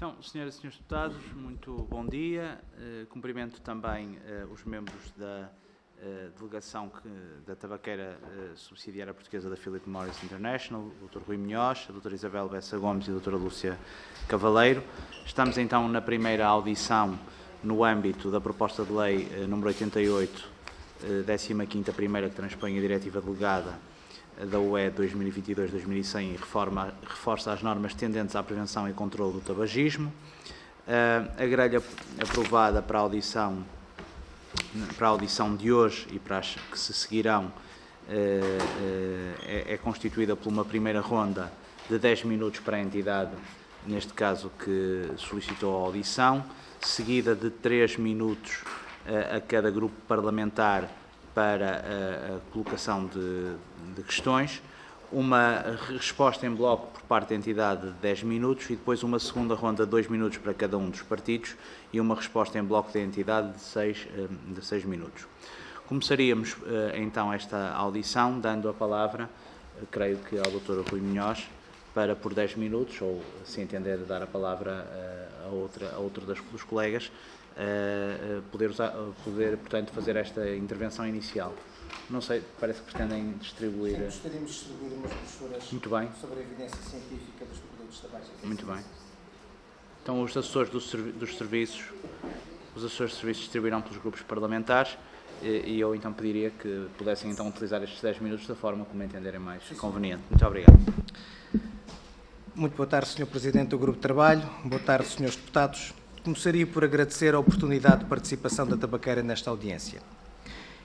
Então, senhoras e senhores deputados, muito bom dia. Cumprimento também os membros da delegação da tabaqueira subsidiária portuguesa da Philip Morris International, o Dr. Rui Munhoz, a Dra. Isabel Bessa Gomes e a Dra. Lúcia Cavaleiro. Estamos então na primeira audição no âmbito da proposta de lei número 88, 15ª primeira, que transpõe a diretiva delegada da UE 2022-2100 e reforça as normas tendentes à prevenção e controle do tabagismo. A grelha aprovada para a audição de hoje e para as que se seguirão é constituída por uma primeira ronda de 10 minutos para a entidade, neste caso que solicitou a audição, seguida de 3 minutos a cada grupo parlamentar para a colocação de questões, uma resposta em bloco por parte da entidade de 10 minutos e depois uma segunda ronda de 2 minutos para cada um dos partidos e uma resposta em bloco da entidade de 6 minutos. Começaríamos então esta audição dando a palavra, creio que ao Dr. Rui Munhoz, para por 10 minutos, ou se entender dar a palavra a outro dos colegas, poder, portanto, fazer esta intervenção inicial. Não sei, parece que pretendem distribuir... Sim, gostaríamos de distribuir umas brochuras sobre a evidência científica dos produtos tabágicos. Muito bem. Então, os assessores dos serviços distribuirão pelos grupos parlamentares e eu então pediria que pudessem então utilizar estes 10 minutos da forma como entenderem mais conveniente. Muito obrigado. Muito boa tarde, Sr. Presidente do Grupo de Trabalho. Boa tarde, Srs. Deputados. Começaria por agradecer a oportunidade de participação da tabaqueira nesta audiência.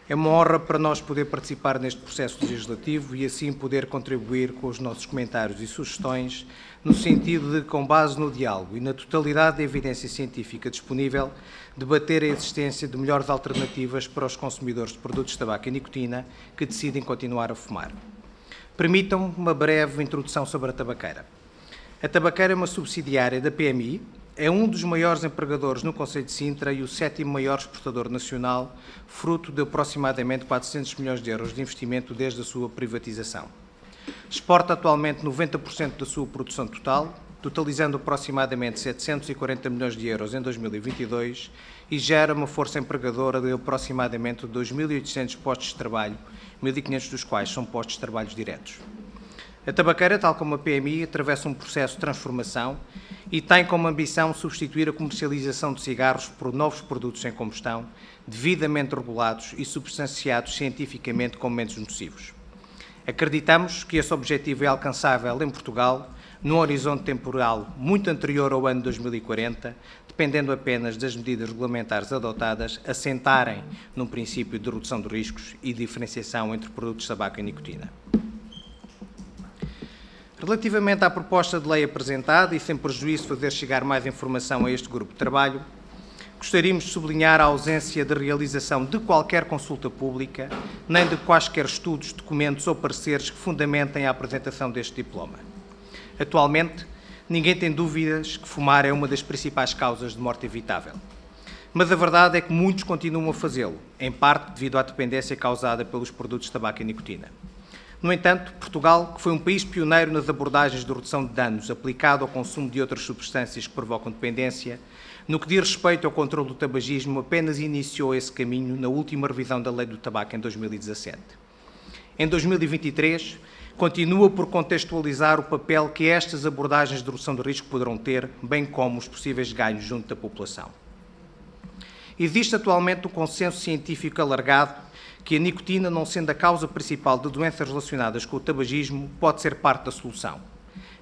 É uma honra para nós poder participar neste processo legislativo e assim poder contribuir com os nossos comentários e sugestões no sentido de, com base no diálogo e na totalidade da evidência científica disponível, debater a existência de melhores alternativas para os consumidores de produtos de tabaco e nicotina que decidem continuar a fumar. Permitam-me uma breve introdução sobre a tabaqueira. A tabaqueira é uma subsidiária da PMI, é um dos maiores empregadores no concelho de Sintra e o 7º maior exportador nacional, fruto de aproximadamente 400 milhões de euros de investimento desde a sua privatização. Exporta atualmente 90% da sua produção total, totalizando aproximadamente 740 milhões de euros em 2022 e gera uma força empregadora de aproximadamente 2.800 postos de trabalho, 1.500 dos quais são postos de trabalho diretos. A tabaqueira, tal como a PMI, atravessa um processo de transformação e tem como ambição substituir a comercialização de cigarros por novos produtos sem combustão, devidamente regulados e substanciados cientificamente como menos nocivos. Acreditamos que esse objetivo é alcançável em Portugal, num horizonte temporal muito anterior ao ano 2040, dependendo apenas das medidas regulamentares adotadas, assentarem num princípio de redução de riscos e diferenciação entre produtos de tabaco e nicotina. Relativamente à proposta de lei apresentada, e sem prejuízo de fazer chegar mais informação a este grupo de trabalho, gostaríamos de sublinhar a ausência de realização de qualquer consulta pública, nem de quaisquer estudos, documentos ou pareceres que fundamentem a apresentação deste diploma. Atualmente, ninguém tem dúvidas que fumar é uma das principais causas de morte evitável. Mas a verdade é que muitos continuam a fazê-lo, em parte devido à dependência causada pelos produtos de tabaco e nicotina. No entanto, Portugal, que foi um país pioneiro nas abordagens de redução de danos aplicado ao consumo de outras substâncias que provocam dependência, no que diz respeito ao controle do tabagismo, apenas iniciou esse caminho na última revisão da Lei do Tabaco em 2017. Em 2023, continua por contextualizar o papel que estas abordagens de redução de risco poderão ter, bem como os possíveis ganhos junto da população. Existe atualmente um consenso científico alargado que a nicotina, não sendo a causa principal de doenças relacionadas com o tabagismo, pode ser parte da solução.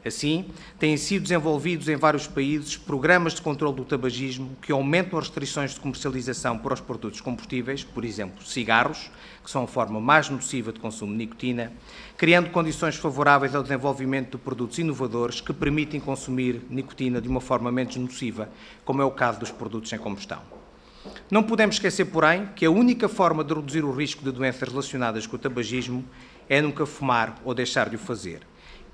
Assim, têm sido desenvolvidos em vários países programas de controle do tabagismo que aumentam as restrições de comercialização para os produtos combustíveis, por exemplo, cigarros, que são a forma mais nociva de consumo de nicotina, criando condições favoráveis ao desenvolvimento de produtos inovadores que permitem consumir nicotina de uma forma menos nociva, como é o caso dos produtos sem combustão. Não podemos esquecer, porém, que a única forma de reduzir o risco de doenças relacionadas com o tabagismo é nunca fumar ou deixar de o fazer.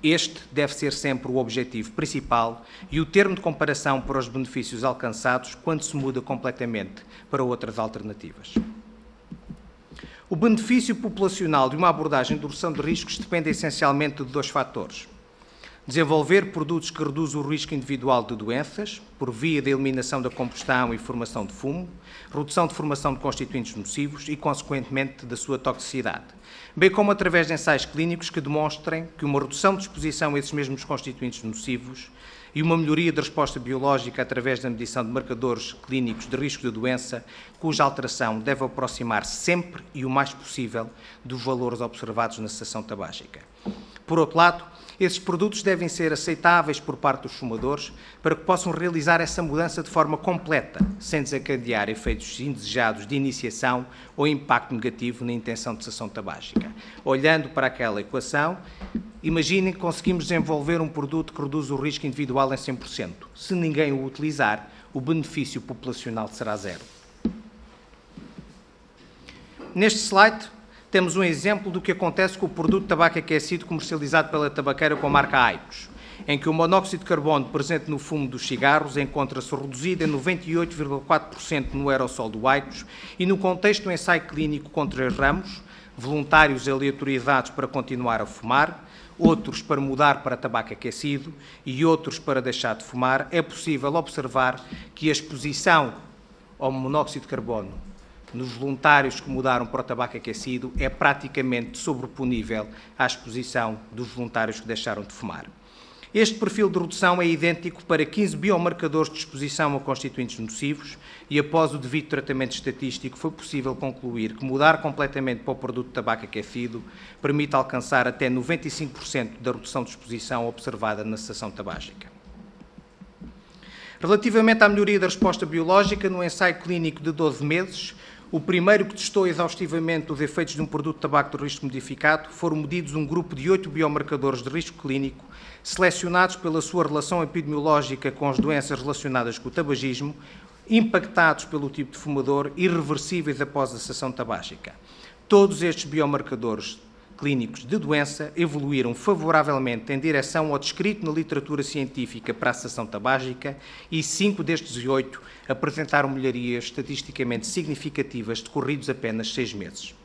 Este deve ser sempre o objetivo principal e o termo de comparação para os benefícios alcançados quando se muda completamente para outras alternativas. O benefício populacional de uma abordagem de redução de riscos depende essencialmente de 2 fatores. desenvolver produtos que reduzam o risco individual de doenças, por via da eliminação da combustão e formação de fumo, redução de formação de constituintes nocivos e, consequentemente, da sua toxicidade, bem como através de ensaios clínicos que demonstrem que uma redução de exposição a esses mesmos constituintes nocivos e uma melhoria da resposta biológica através da medição de marcadores clínicos de risco de doença, cuja alteração deve aproximar sempre e o mais possível dos valores observados na cessação tabágica. Por outro lado, esses produtos devem ser aceitáveis por parte dos fumadores para que possam realizar essa mudança de forma completa, sem desencadear efeitos indesejados de iniciação ou impacto negativo na intenção de cessação tabágica. Olhando para aquela equação, imaginem que conseguimos desenvolver um produto que reduz o risco individual em 100%. Se ninguém o utilizar, o benefício populacional será zero. Neste slide, temos um exemplo do que acontece com o produto de tabaco aquecido comercializado pela tabaqueira com a marca Aicos, em que o monóxido de carbono presente no fumo dos cigarros encontra-se reduzido em 98,4% no aerossol do Aicos e no contexto do ensaio clínico com 3 ramos, voluntários aleatorizados para continuar a fumar, outros para mudar para tabaco aquecido e outros para deixar de fumar, é possível observar que a exposição ao monóxido de carbono nos voluntários que mudaram para o tabaco aquecido é praticamente sobreponível à exposição dos voluntários que deixaram de fumar. Este perfil de redução é idêntico para 15 biomarcadores de exposição a constituintes nocivos e, após o devido tratamento estatístico, foi possível concluir que mudar completamente para o produto de tabaco aquecido permite alcançar até 95% da redução de exposição observada na cessação tabágica. Relativamente à melhoria da resposta biológica, no ensaio clínico de 12 meses, o primeiro que testou exaustivamente os efeitos de um produto de tabaco de risco modificado, foram medidos um grupo de 8 biomarcadores de risco clínico, selecionados pela sua relação epidemiológica com as doenças relacionadas com o tabagismo, impactados pelo tipo de fumador e reversíveis após a cessação tabágica. Todos estes biomarcadores clínicos de doença evoluíram favoravelmente em direção ao descrito na literatura científica para a cessação tabágica e 5 destes 8 apresentaram melhorias estatisticamente significativas decorridos apenas 6 meses.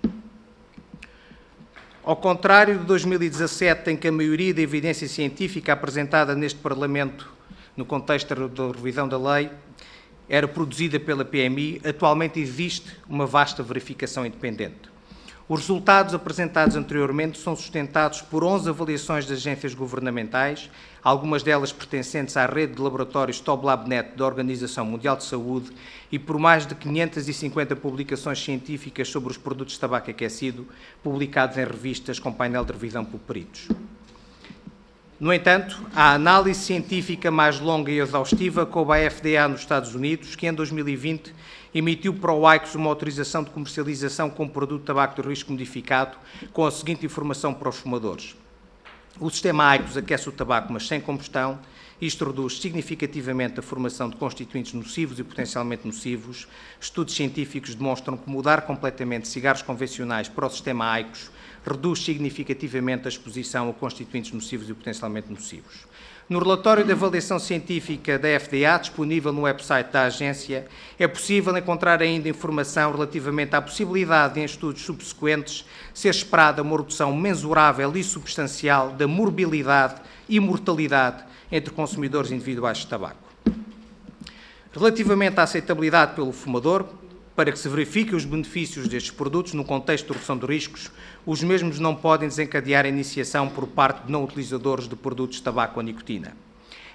Ao contrário de 2017, em que a maioria da evidência científica apresentada neste Parlamento no contexto da revisão da lei era produzida pela PMI, atualmente existe uma vasta verificação independente. Os resultados apresentados anteriormente são sustentados por 11 avaliações de agências governamentais, algumas delas pertencentes à rede de laboratórios TOBLabNet da Organização Mundial de Saúde e por mais de 550 publicações científicas sobre os produtos de tabaco aquecido, publicados em revistas com painel de revisão por peritos. No entanto, a análise científica mais longa e exaustiva coube à FDA nos Estados Unidos, que em 2020 emitiu para o Aicos uma autorização de comercialização com produto de tabaco de risco modificado, com a seguinte informação para os fumadores. O sistema Aicos aquece o tabaco, mas sem combustão. Isto reduz significativamente a formação de constituintes nocivos e potencialmente nocivos. Estudos científicos demonstram que mudar completamente cigarros convencionais para o sistema Aicos reduz significativamente a exposição a constituintes nocivos e potencialmente nocivos. No relatório de avaliação científica da FDA, disponível no website da agência, é possível encontrar ainda informação relativamente à possibilidade de, em estudos subsequentes, ser esperada uma redução mensurável e substancial da morbilidade e mortalidade entre consumidores individuais de tabaco. Relativamente à aceitabilidade pelo fumador, para que se verifiquem os benefícios destes produtos no contexto de redução de riscos, os mesmos não podem desencadear a iniciação por parte de não utilizadores de produtos de tabaco ou nicotina.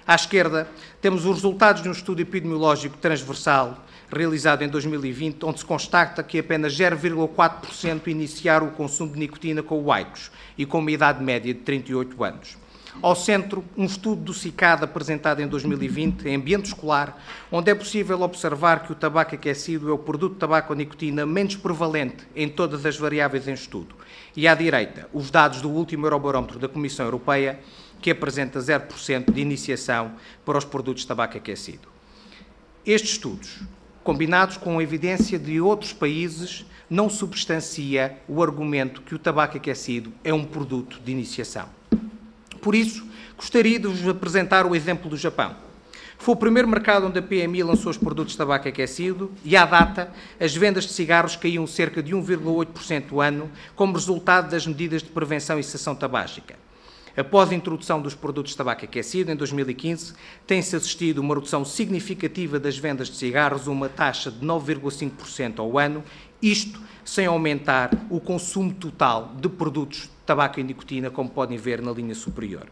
À esquerda, temos os resultados de um estudo epidemiológico transversal realizado em 2020, onde se constata que apenas 0,4% iniciaram o consumo de nicotina com o Aicos e com uma idade média de 38 anos. Ao centro, um estudo do CICAD apresentado em 2020, em ambiente escolar, onde é possível observar que o tabaco aquecido é o produto de tabaco ou nicotina menos prevalente em todas as variáveis em estudo. E à direita, os dados do último Eurobarómetro da Comissão Europeia, que apresenta 0% de iniciação para os produtos de tabaco aquecido. Estes estudos, combinados com a evidência de outros países, não substancia o argumento que o tabaco aquecido é um produto de iniciação. Por isso, gostaria de vos apresentar o exemplo do Japão. Foi o primeiro mercado onde a PMI lançou os produtos de tabaco aquecido e, à data, as vendas de cigarros caíam cerca de 1,8% ao ano como resultado das medidas de prevenção e cessação tabágica. Após a introdução dos produtos de tabaco aquecido, em 2015, tem-se assistido a uma redução significativa das vendas de cigarros, uma taxa de 9,5% ao ano, isto sem aumentar o consumo total de produtos de tabaco e nicotina, como podem ver na linha superior.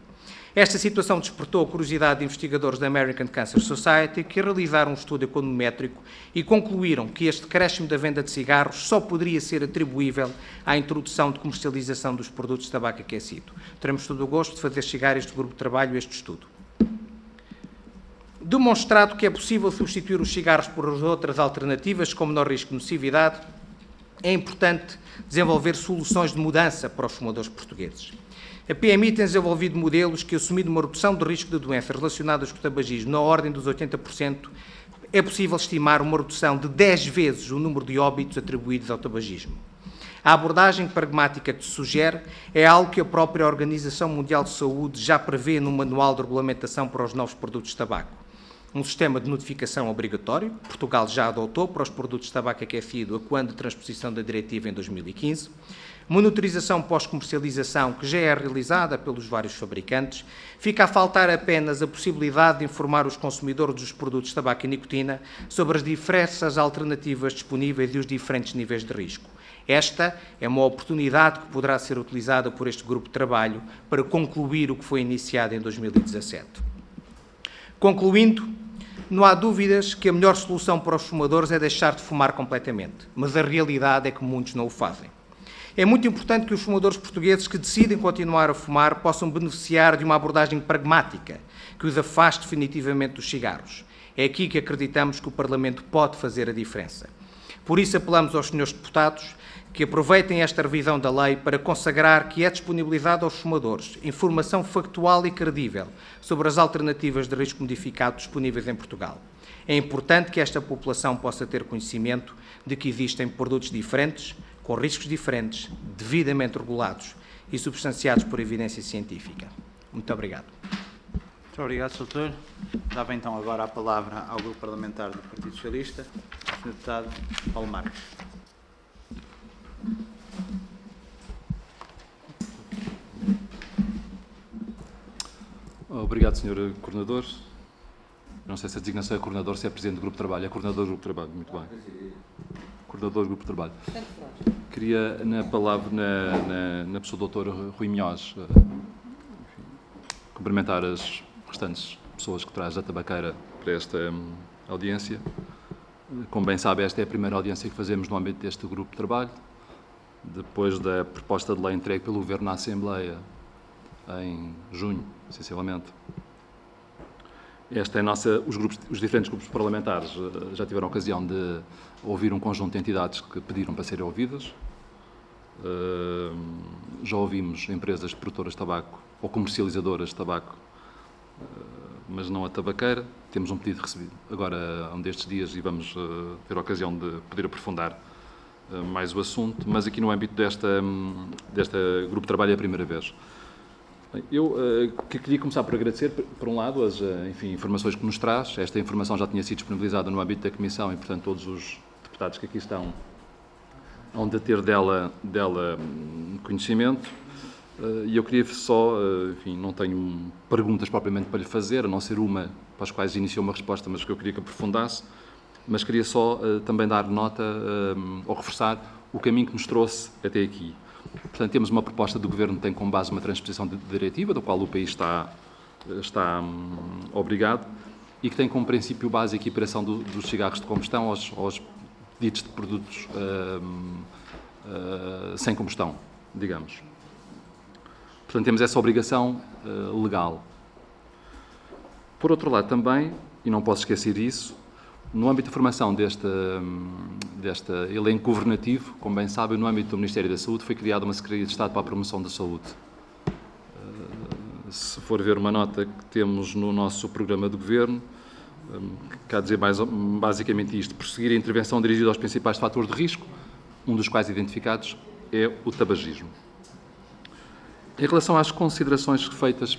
Esta situação despertou a curiosidade de investigadores da American Cancer Society, que realizaram um estudo econométrico e concluíram que este decréscimo da venda de cigarros só poderia ser atribuível à introdução de comercialização dos produtos de tabaco aquecido. Teremos todo o gosto de fazer chegar a este grupo de trabalho este estudo. Demonstrado que é possível substituir os cigarros por outras alternativas com menor risco de nocividade, é importante desenvolver soluções de mudança para os fumadores portugueses. A PMI tem desenvolvido modelos que, assumindo uma redução de risco de doenças relacionadas com o tabagismo na ordem dos 80%, é possível estimar uma redução de 10 vezes o número de óbitos atribuídos ao tabagismo. A abordagem pragmática que se sugere é algo que a própria Organização Mundial de Saúde já prevê no Manual de Regulamentação para os Novos Produtos de Tabaco. Um sistema de notificação obrigatório, Portugal já adotou para os produtos de tabaco aquecido a quando de transposição da diretiva em 2015, monitorização pós-comercialização que já é realizada pelos vários fabricantes, fica a faltar apenas a possibilidade de informar os consumidores dos produtos de tabaco e nicotina sobre as diversas alternativas disponíveis e os diferentes níveis de risco. Esta é uma oportunidade que poderá ser utilizada por este grupo de trabalho para concluir o que foi iniciado em 2017. Concluindo, não há dúvidas que a melhor solução para os fumadores é deixar de fumar completamente, mas a realidade é que muitos não o fazem. É muito importante que os fumadores portugueses que decidem continuar a fumar possam beneficiar de uma abordagem pragmática que os afaste definitivamente dos cigarros. É aqui que acreditamos que o Parlamento pode fazer a diferença. Por isso apelamos aos senhores deputados que aproveitem esta revisão da lei para consagrar que é disponibilizada aos fumadores informação factual e credível sobre as alternativas de risco modificado disponíveis em Portugal. É importante que esta população possa ter conhecimento de que existem produtos diferentes, com riscos diferentes, devidamente regulados e substanciados por evidência científica. Muito obrigado. Muito obrigado, Sr. Doutor. Dava então agora a palavra ao Grupo Parlamentar do Partido Socialista, o Sr. Deputado Paulo Marques. Obrigado, Sr. Coordenador. Não sei se a designação é coordenador, se é Presidente do Grupo de Trabalho. É coordenador do Grupo de Trabalho, muito bem. Coordenador do Grupo de Trabalho. Queria, na palavra, na pessoa do Dr. Rui Minhoz, cumprimentar as restantes pessoas que traz da tabaqueira para esta audiência. Como bem sabe, esta é a primeira audiência que fazemos no âmbito deste grupo de trabalho, depois da proposta de lei entregue pelo Governo na Assembleia em junho, essencialmente. Esta é a nossa, os diferentes grupos parlamentares já tiveram a ocasião de ouvir um conjunto de entidades que pediram para serem ouvidas. Já ouvimos empresas produtoras de tabaco ou comercializadoras de tabaco, mas não a tabaqueira. Temos um pedido recebido agora um destes dias e vamos ter a ocasião de poder aprofundar mais o assunto, mas aqui no âmbito desta grupo de trabalho é a primeira vez. Eu queria começar por agradecer, por um lado, as informações que nos traz. Esta informação já tinha sido disponibilizada no âmbito da Comissão e, portanto, todos os deputados que aqui estão hão de ter dela conhecimento. E eu queria só, não tenho perguntas propriamente para lhe fazer, a não ser uma para as quais iniciou uma resposta, mas que eu queria que aprofundasse, mas queria só também dar nota ou reforçar o caminho que nos trouxe até aqui. Portanto, temos uma proposta do Governo que tem como base uma transposição de diretiva, da qual o país está obrigado, e que tem como princípio base a equiparação dos cigarros de combustão aos ditos de produtos sem combustão, digamos. Portanto, temos essa obrigação legal. Por outro lado, também, e não posso esquecer isso, no âmbito de formação deste elenco governativo, como bem sabem, no âmbito do Ministério da Saúde foi criada uma Secretaria de Estado para a Promoção da Saúde. Se for ver uma nota que temos no nosso programa de Governo, quer dizer basicamente isto: prosseguir a intervenção dirigida aos principais fatores de risco, um dos quais identificados é o tabagismo. Em relação às considerações feitas,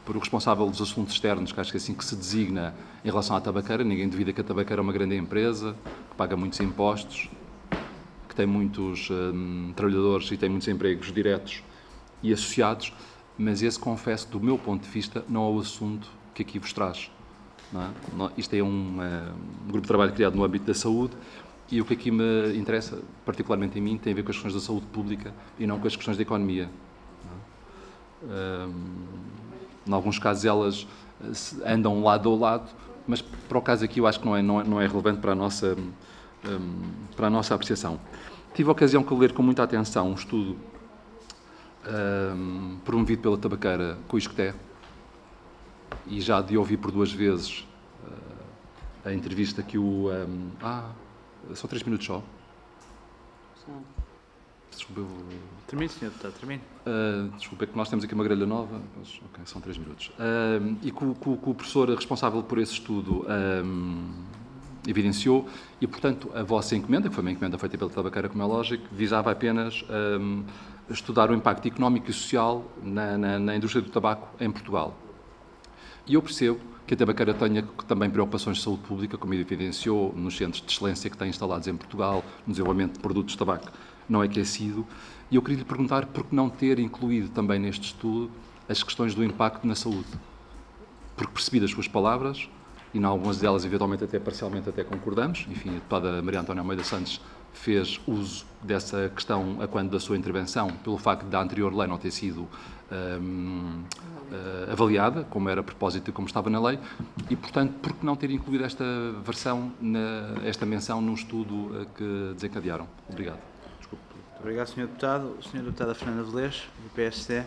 por o responsável dos assuntos externos, que acho que é assim que se designa em relação à tabaqueira, ninguém duvida que a tabaqueira é uma grande empresa, que paga muitos impostos, que tem muitos trabalhadores e tem muitos empregos diretos e associados, mas esse, confesso, do meu ponto de vista, não é o assunto que aqui vos traz. Não é? Isto é um grupo de trabalho criado no âmbito da saúde e o que aqui me interessa, particularmente em mim, tem a ver com as questões da saúde pública e não com as questões da economia. Em alguns casos elas andam lado a lado, mas para o caso aqui eu acho que não é relevante para a nossa apreciação. Tive a ocasião de ler com muita atenção um estudo promovido pela tabaqueira Coisqueté e já de ouvir por 2 vezes a entrevista que o... são 3 minutos só. Desculpa, Termine, Sr. Deputado, termine. Desculpa, é que nós temos aqui uma grelha nova. Mas, ok, são 3 minutos. E que o professor responsável por esse estudo evidenciou, e, portanto, a vossa encomenda, que foi uma encomenda feita pela tabaqueira, como é lógico, visava apenas estudar o impacto económico e social na indústria do tabaco em Portugal. E eu percebo que a tabaqueira tenha também preocupações de saúde pública, como evidenciou nos centros de excelência que tem instalados em Portugal, no desenvolvimento de produtos de tabaco não aquecido, e eu queria lhe perguntar por que não ter incluído também neste estudo as questões do impacto na saúde. Porque percebidas as suas palavras, e em algumas delas, eventualmente, até parcialmente até concordamos, enfim, a deputada Maria Antónia Almeida Santos fez uso dessa questão a quando da sua intervenção, pelo facto da anterior lei não ter sido avaliada, como era a propósito e como estava na lei, e, portanto, por que não ter incluído esta versão, esta menção no estudo que desencadearam? Obrigado. Desculpe. Muito obrigado, Sr. Deputado. Sra. Deputada Fernanda Velez, do PSD.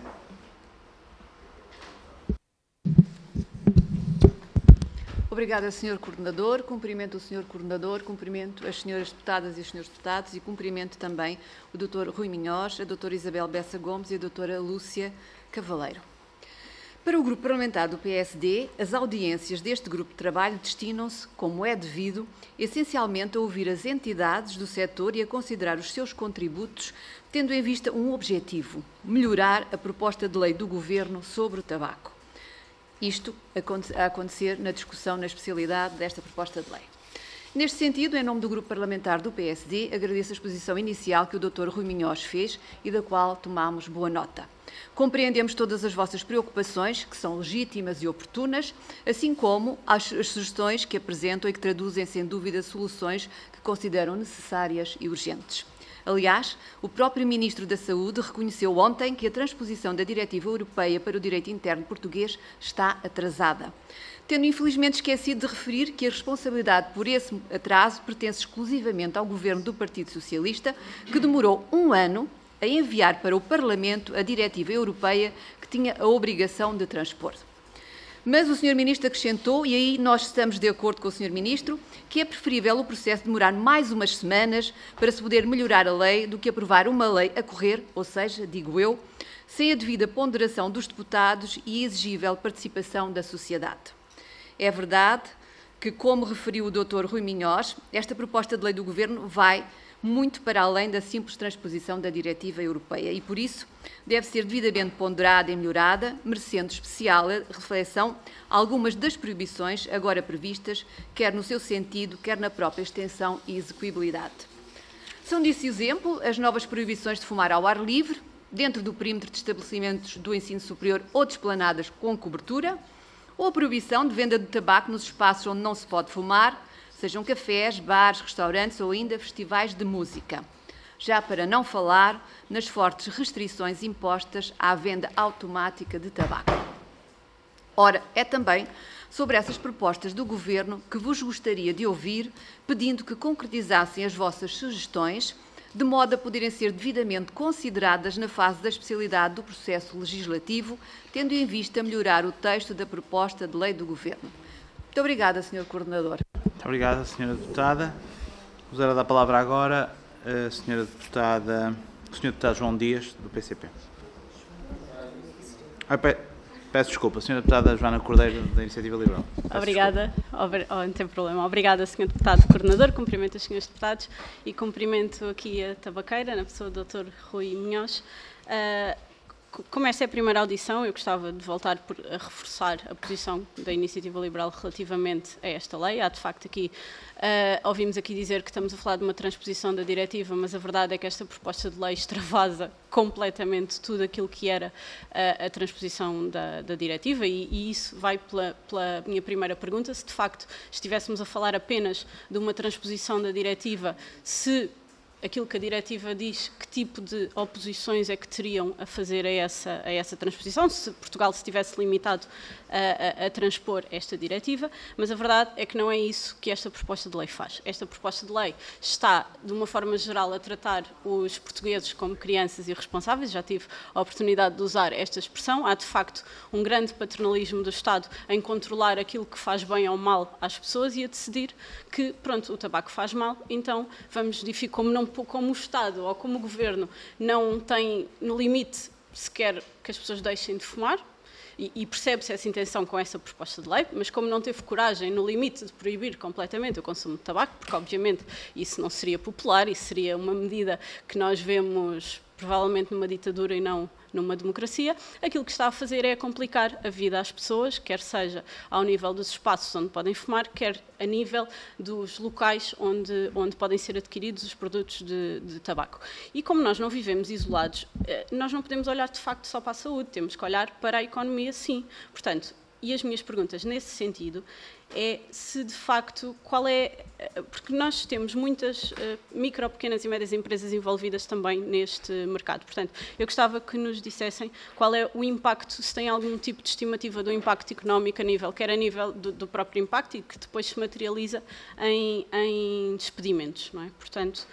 Obrigada, Sr. Coordenador. Cumprimento o Sr. Coordenador, cumprimento as Sras. Deputadas e os Srs. Deputados e cumprimento também o Dr. Rui Minhós, a Dra. Isabel Bessa Gomes e a Dra. Lúcia Cavaleiro. Para o Grupo Parlamentar do PSD, as audiências deste grupo de trabalho destinam-se, como é devido, essencialmente a ouvir as entidades do setor e a considerar os seus contributos, tendo em vista um objetivo: melhorar a proposta de lei do Governo sobre o tabaco. Isto a acontecer na discussão na especialidade desta proposta de lei. Neste sentido, em nome do Grupo Parlamentar do PSD, agradeço a exposição inicial que o Dr. Rui Minhós fez e da qual tomamos boa nota. Compreendemos todas as vossas preocupações, que são legítimas e oportunas, assim como as sugestões que apresentam e que traduzem, sem dúvida, soluções que consideram necessárias e urgentes. Aliás, o próprio Ministro da Saúde reconheceu ontem que a transposição da Diretiva Europeia para o direito interno português está atrasada, tendo infelizmente esquecido de referir que a responsabilidade por esse atraso pertence exclusivamente ao Governo do Partido Socialista, que demorou 1 ano a enviar para o Parlamento a Diretiva Europeia que tinha a obrigação de transpor. Mas o Sr. Ministro acrescentou, e aí nós estamos de acordo com o Sr. Ministro, que é preferível o processo demorar mais umas semanas para se poder melhorar a lei do que aprovar uma lei a correr, ou seja, digo eu, sem a devida ponderação dos deputados e exigível participação da sociedade. É verdade que, como referiu o Dr. Rui Minhós, esta proposta de lei do Governo vai muito para além da simples transposição da Diretiva Europeia e, por isso, deve ser devidamente ponderada e melhorada, merecendo especial reflexão algumas das proibições agora previstas, quer no seu sentido, quer na própria extensão e execuibilidade. São disso exemplo as novas proibições de fumar ao ar livre, dentro do perímetro de estabelecimentos do ensino superior ou de esplanadas com cobertura, ou a proibição de venda de tabaco nos espaços onde não se pode fumar, sejam cafés, bares, restaurantes ou ainda festivais de música. Já para não falar nas fortes restrições impostas à venda automática de tabaco. Ora, é também sobre essas propostas do Governo que vos gostaria de ouvir, pedindo que concretizassem as vossas sugestões, de modo a poderem ser devidamente consideradas na fase da especialidade do processo legislativo, tendo em vista melhorar o texto da proposta de lei do Governo. Muito obrigada, Sr. Coordenador. Muito obrigada, Sra. Deputada. Vou dar a palavra agora a Sra. Deputada, o Sr. Deputado João Dias, do PCP. Peço desculpa, Sra. Deputada Joana Cordeiro, da Iniciativa Liberal. Obrigada, não tem problema. Obrigada, Sr. Deputado Coordenador, cumprimento os Srs. Deputados e cumprimento aqui a tabaqueira, na pessoa do Dr. Rui Minhós. como esta é a primeira audição, eu gostava de voltar a reforçar a posição da Iniciativa Liberal relativamente a esta lei. Há, de facto, aqui, ouvimos aqui dizer que estamos a falar de uma transposição da diretiva, mas a verdade é que esta proposta de lei extravasa completamente tudo aquilo que era a transposição da diretiva, e isso vai pela minha primeira pergunta: se de facto estivéssemos a falar apenas de uma transposição da diretiva, se aquilo que a diretiva diz, que tipo de oposições é que teriam a fazer a essa transposição, se Portugal se tivesse limitado a transpor esta diretiva, mas a verdade é que não é isso que esta proposta de lei faz. Esta proposta de lei está, de uma forma geral, a tratar os portugueses como crianças irresponsáveis. Já tive a oportunidade de usar esta expressão. Há, de facto, um grande paternalismo do Estado em controlar aquilo que faz bem ou mal às pessoas e a decidir que, pronto, o tabaco faz mal, então vamos como o Estado ou como o Governo não tem no limite sequer que as pessoas deixem de fumar, e percebe-se essa intenção com essa proposta de lei, mas como não teve coragem no limite de proibir completamente o consumo de tabaco, porque obviamente isso não seria popular, isso seria uma medida que nós vemos provavelmente numa ditadura e não numa democracia, aquilo que está a fazer é complicar a vida às pessoas, quer seja ao nível dos espaços onde podem fumar, quer a nível dos locais onde podem ser adquiridos os produtos de tabaco. E como nós não vivemos isolados, nós não podemos olhar de facto só para a saúde, temos que olhar para a economia, sim. Portanto, e as minhas perguntas nesse sentido é se de facto porque nós temos muitas micro, pequenas e médias empresas envolvidas também neste mercado. Portanto, eu gostava que nos dissessem qual é o impacto, se tem algum tipo de estimativa do impacto económico quer a nível do próprio impacto e que depois se materializa em despedimentos, não é? Portanto,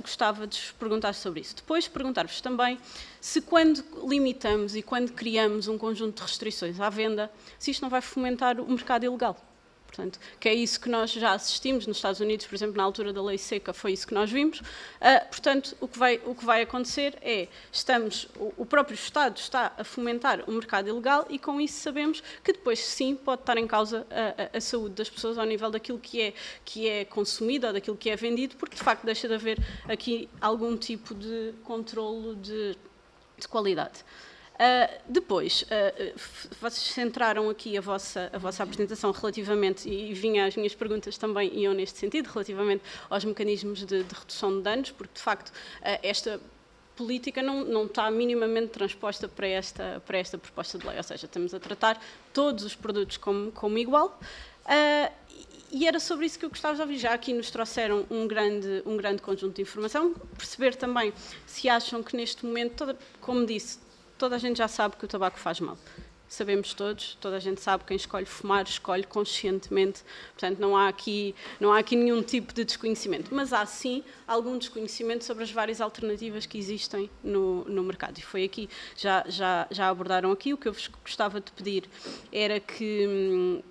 gostava de vos perguntar sobre isso. Depois, perguntar-vos também se quando limitamos e quando criamos um conjunto de restrições à venda, se isto não vai fomentar o mercado ilegal. Portanto, que é isso que nós já assistimos nos Estados Unidos, por exemplo, na altura da lei seca, foi isso que nós vimos. Portanto, o que vai acontecer é, o próprio Estado está a fomentar o mercado ilegal e com isso sabemos que depois sim pode estar em causa a saúde das pessoas ao nível daquilo que é consumido ou daquilo que é vendido, porque de facto deixa de haver aqui algum tipo de controlo de qualidade. Depois, vocês centraram aqui a vossa apresentação relativamente, e vinha as minhas perguntas também iam neste sentido, relativamente aos mecanismos de redução de danos, porque de facto esta política não está minimamente transposta para esta proposta de lei, ou seja, estamos a tratar todos os produtos como igual. E era sobre isso que eu gostava de ouvir. Já aqui nos trouxeram um grande conjunto de informação, perceber também se acham que neste momento, como disse, toda a gente já sabe que o tabaco faz mal. Sabemos todos, toda a gente sabe, quem escolhe fumar, escolhe conscientemente. Portanto, não há aqui nenhum tipo de desconhecimento. Mas há, sim, algum desconhecimento sobre as várias alternativas que existem no mercado. E foi aqui, já abordaram aqui. O que eu vos gostava de pedir era que...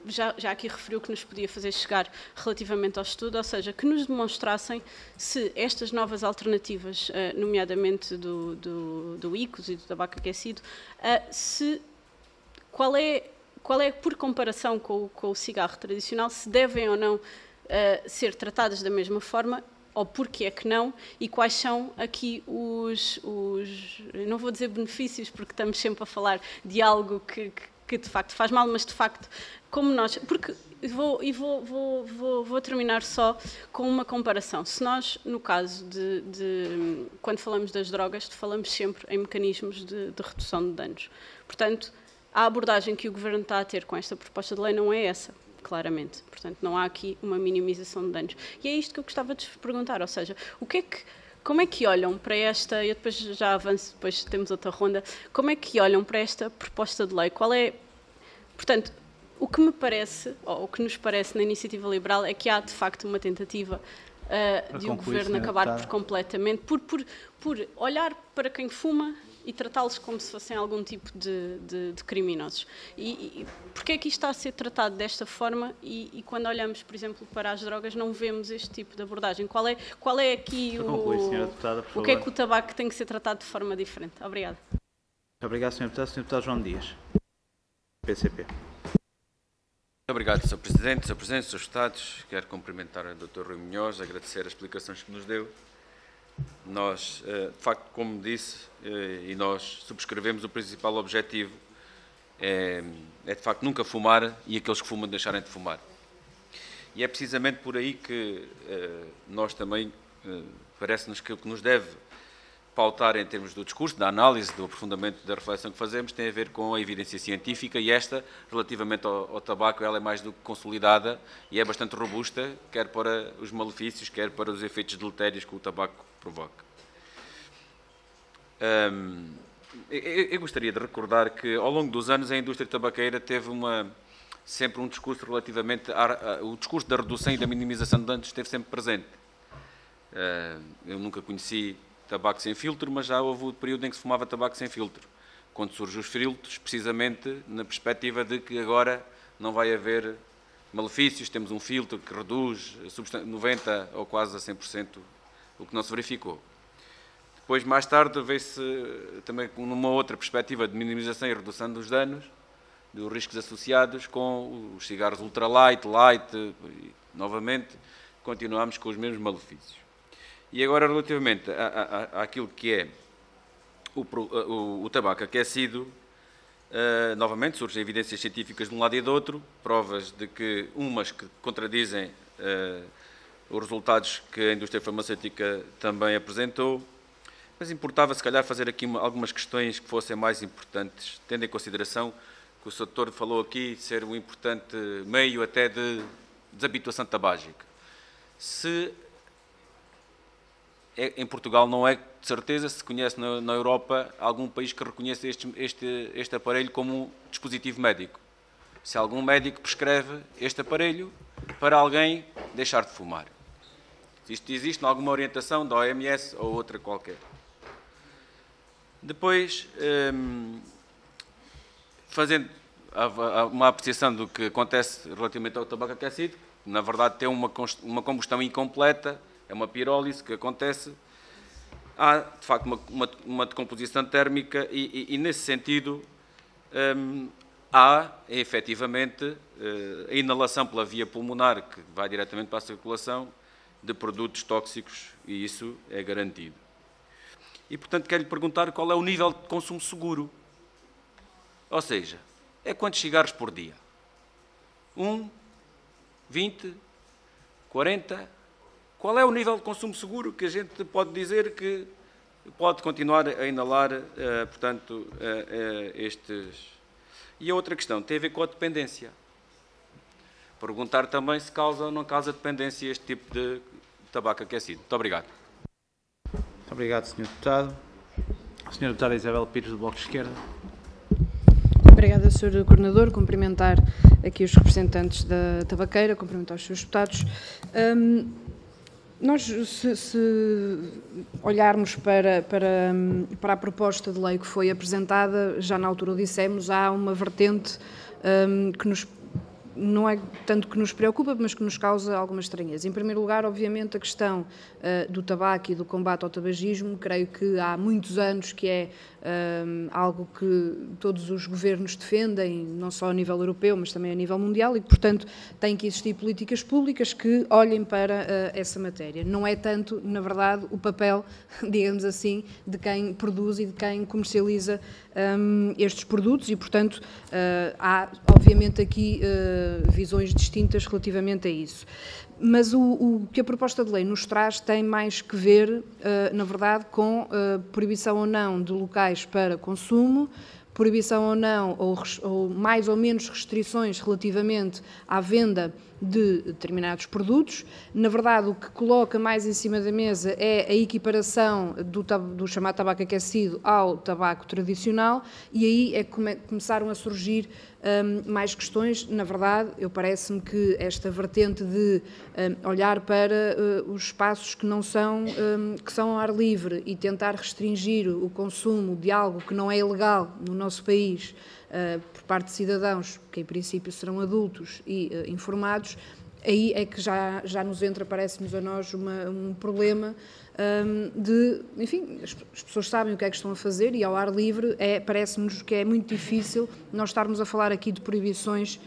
Já aqui referiu que nos podia fazer chegar relativamente ao estudo, ou seja, que nos demonstrassem se estas novas alternativas, nomeadamente do IQOS e do tabaco aquecido, qual é, por comparação com o cigarro tradicional, se devem ou não ser tratadas da mesma forma, ou porque é que não, e quais são aqui os não vou dizer benefícios, porque estamos sempre a falar de algo que de facto faz mal, mas de facto, como nós... Porque vou terminar só com uma comparação. Se nós, no caso quando falamos das drogas, falamos sempre em mecanismos de redução de danos. Portanto, a abordagem que o Governo está a ter com esta proposta de lei não é essa, claramente. Portanto, não há aqui uma minimização de danos. E é isto que eu gostava de vos perguntar, ou seja, como é que olham para esta, eu depois já avanço, depois temos outra ronda, como é que olham para esta proposta de lei? Portanto, o que me parece, ou o que nos parece na Iniciativa Liberal é que há de facto uma tentativa de o Governo acabar por completamente, por olhar para quem fuma e tratá-los como se fossem algum tipo de criminosos. E porquê é que isto está a ser tratado desta forma e quando olhamos, por exemplo, para as drogas, não vemos este tipo de abordagem? Qual é aqui o que é que o tabaco tem que ser tratado de forma diferente? Obrigada. Obrigado, Sr. Deputado. Sr. Deputado João Dias, PCP. Muito obrigado, Sr. Presidente, Srs. Deputados. Quero cumprimentar o Dr. Rui Minhós, agradecer as explicações que nos deu. Nós, de facto, como disse, e nós subscrevemos, o principal objetivo é de facto nunca fumar e aqueles que fumam deixarem de fumar. E é precisamente por aí que nós também, parece-nos que o que nos deve pautar em termos do discurso, da análise, do aprofundamento da reflexão que fazemos, tem a ver com a evidência científica, e esta, relativamente ao tabaco, ela é mais do que consolidada e é bastante robusta, quer para os malefícios, quer para os efeitos deletérios que o tabaco provoca. Eu gostaria de recordar que, ao longo dos anos, a indústria tabaqueira teve sempre um discurso relativamente... o discurso da redução e da minimização de danos esteve sempre presente. Eu nunca conheci tabaco sem filtro, mas já houve o período em que se fumava tabaco sem filtro, quando surgem os filtros, precisamente na perspectiva de que agora não vai haver malefícios, temos um filtro que reduz 90% ou quase a 100%, o que não se verificou. Depois, mais tarde, veio-se também numa outra perspectiva de minimização e redução dos danos, dos riscos associados com os cigarros ultralight, light, e, novamente, continuamos com os mesmos malefícios. E agora, relativamente àquilo que é o tabaco aquecido, novamente surgem evidências científicas de um lado e do outro, provas de que umas que contradizem os resultados que a indústria farmacêutica também apresentou, mas importava, se calhar, fazer aqui algumas questões que fossem mais importantes, tendo em consideração que o Sr. Doutor falou aqui de ser um importante meio até de desabituação tabágica. Se em Portugal não é de certeza, se conhece na Europa algum país que reconheça este aparelho como um dispositivo médico. Se algum médico prescreve este aparelho para alguém deixar de fumar. Existe alguma orientação da OMS ou outra qualquer. Depois, fazendo uma apreciação do que acontece relativamente ao tabaco aquecido, na verdade tem uma combustão incompleta, é uma pirólise que acontece, há de facto uma decomposição térmica e nesse sentido há efetivamente a inalação pela via pulmonar, que vai diretamente para a circulação, de produtos tóxicos, e isso é garantido. E, portanto, quero-lhe perguntar qual é o nível de consumo seguro. Ou seja, é quantos cigarros por dia? 1, 20, 40? Qual é o nível de consumo seguro que a gente pode dizer que pode continuar a inalar, portanto, estes... E a outra questão tem a ver com a dependência. Perguntar também se causa ou não causa dependência este tipo de tabaco aquecido. Muito obrigado. Muito obrigado, Sr. Deputado. A Sra. Deputada Isabel Pires, do Bloco de Esquerda. Obrigada, Sr. Coordenador. Cumprimentar aqui os representantes da tabaqueira, cumprimentar os Srs. Deputados. Nós, se olharmos para a proposta de lei que foi apresentada, já na altura o dissemos, há uma vertente que não é tanto que nos preocupa, mas que nos causa alguma estranheza. Em primeiro lugar, obviamente, a questão do tabaco e do combate ao tabagismo, creio que há muitos anos que é algo que todos os governos defendem, não só a nível europeu, mas também a nível mundial, e que, portanto, tem que existir políticas públicas que olhem para essa matéria. Não é tanto, na verdade, o papel, digamos assim, de quem produz e de quem comercializa estes produtos e, portanto, há, obviamente, aqui visões distintas relativamente a isso. Mas o que a proposta de lei nos traz tem mais que ver, na verdade, com proibição ou não de locais para consumo, proibição ou não, ou mais ou menos restrições relativamente à venda de determinados produtos. Na verdade, o que coloca mais em cima da mesa é a equiparação do chamado tabaco aquecido ao tabaco tradicional, e aí é que começaram a surgir mais questões. Na verdade, parece-me que esta vertente de olhar para os espaços que não são, que são ao ar livre e tentar restringir o consumo de algo que não é ilegal no nosso país, por parte de cidadãos que, em princípio, serão adultos e informados, aí é que já nos entra, parece-nos a nós, um problema de, enfim, as pessoas sabem o que é que estão a fazer e ao ar livre parece-nos que é muito difícil nós estarmos a falar aqui de proibições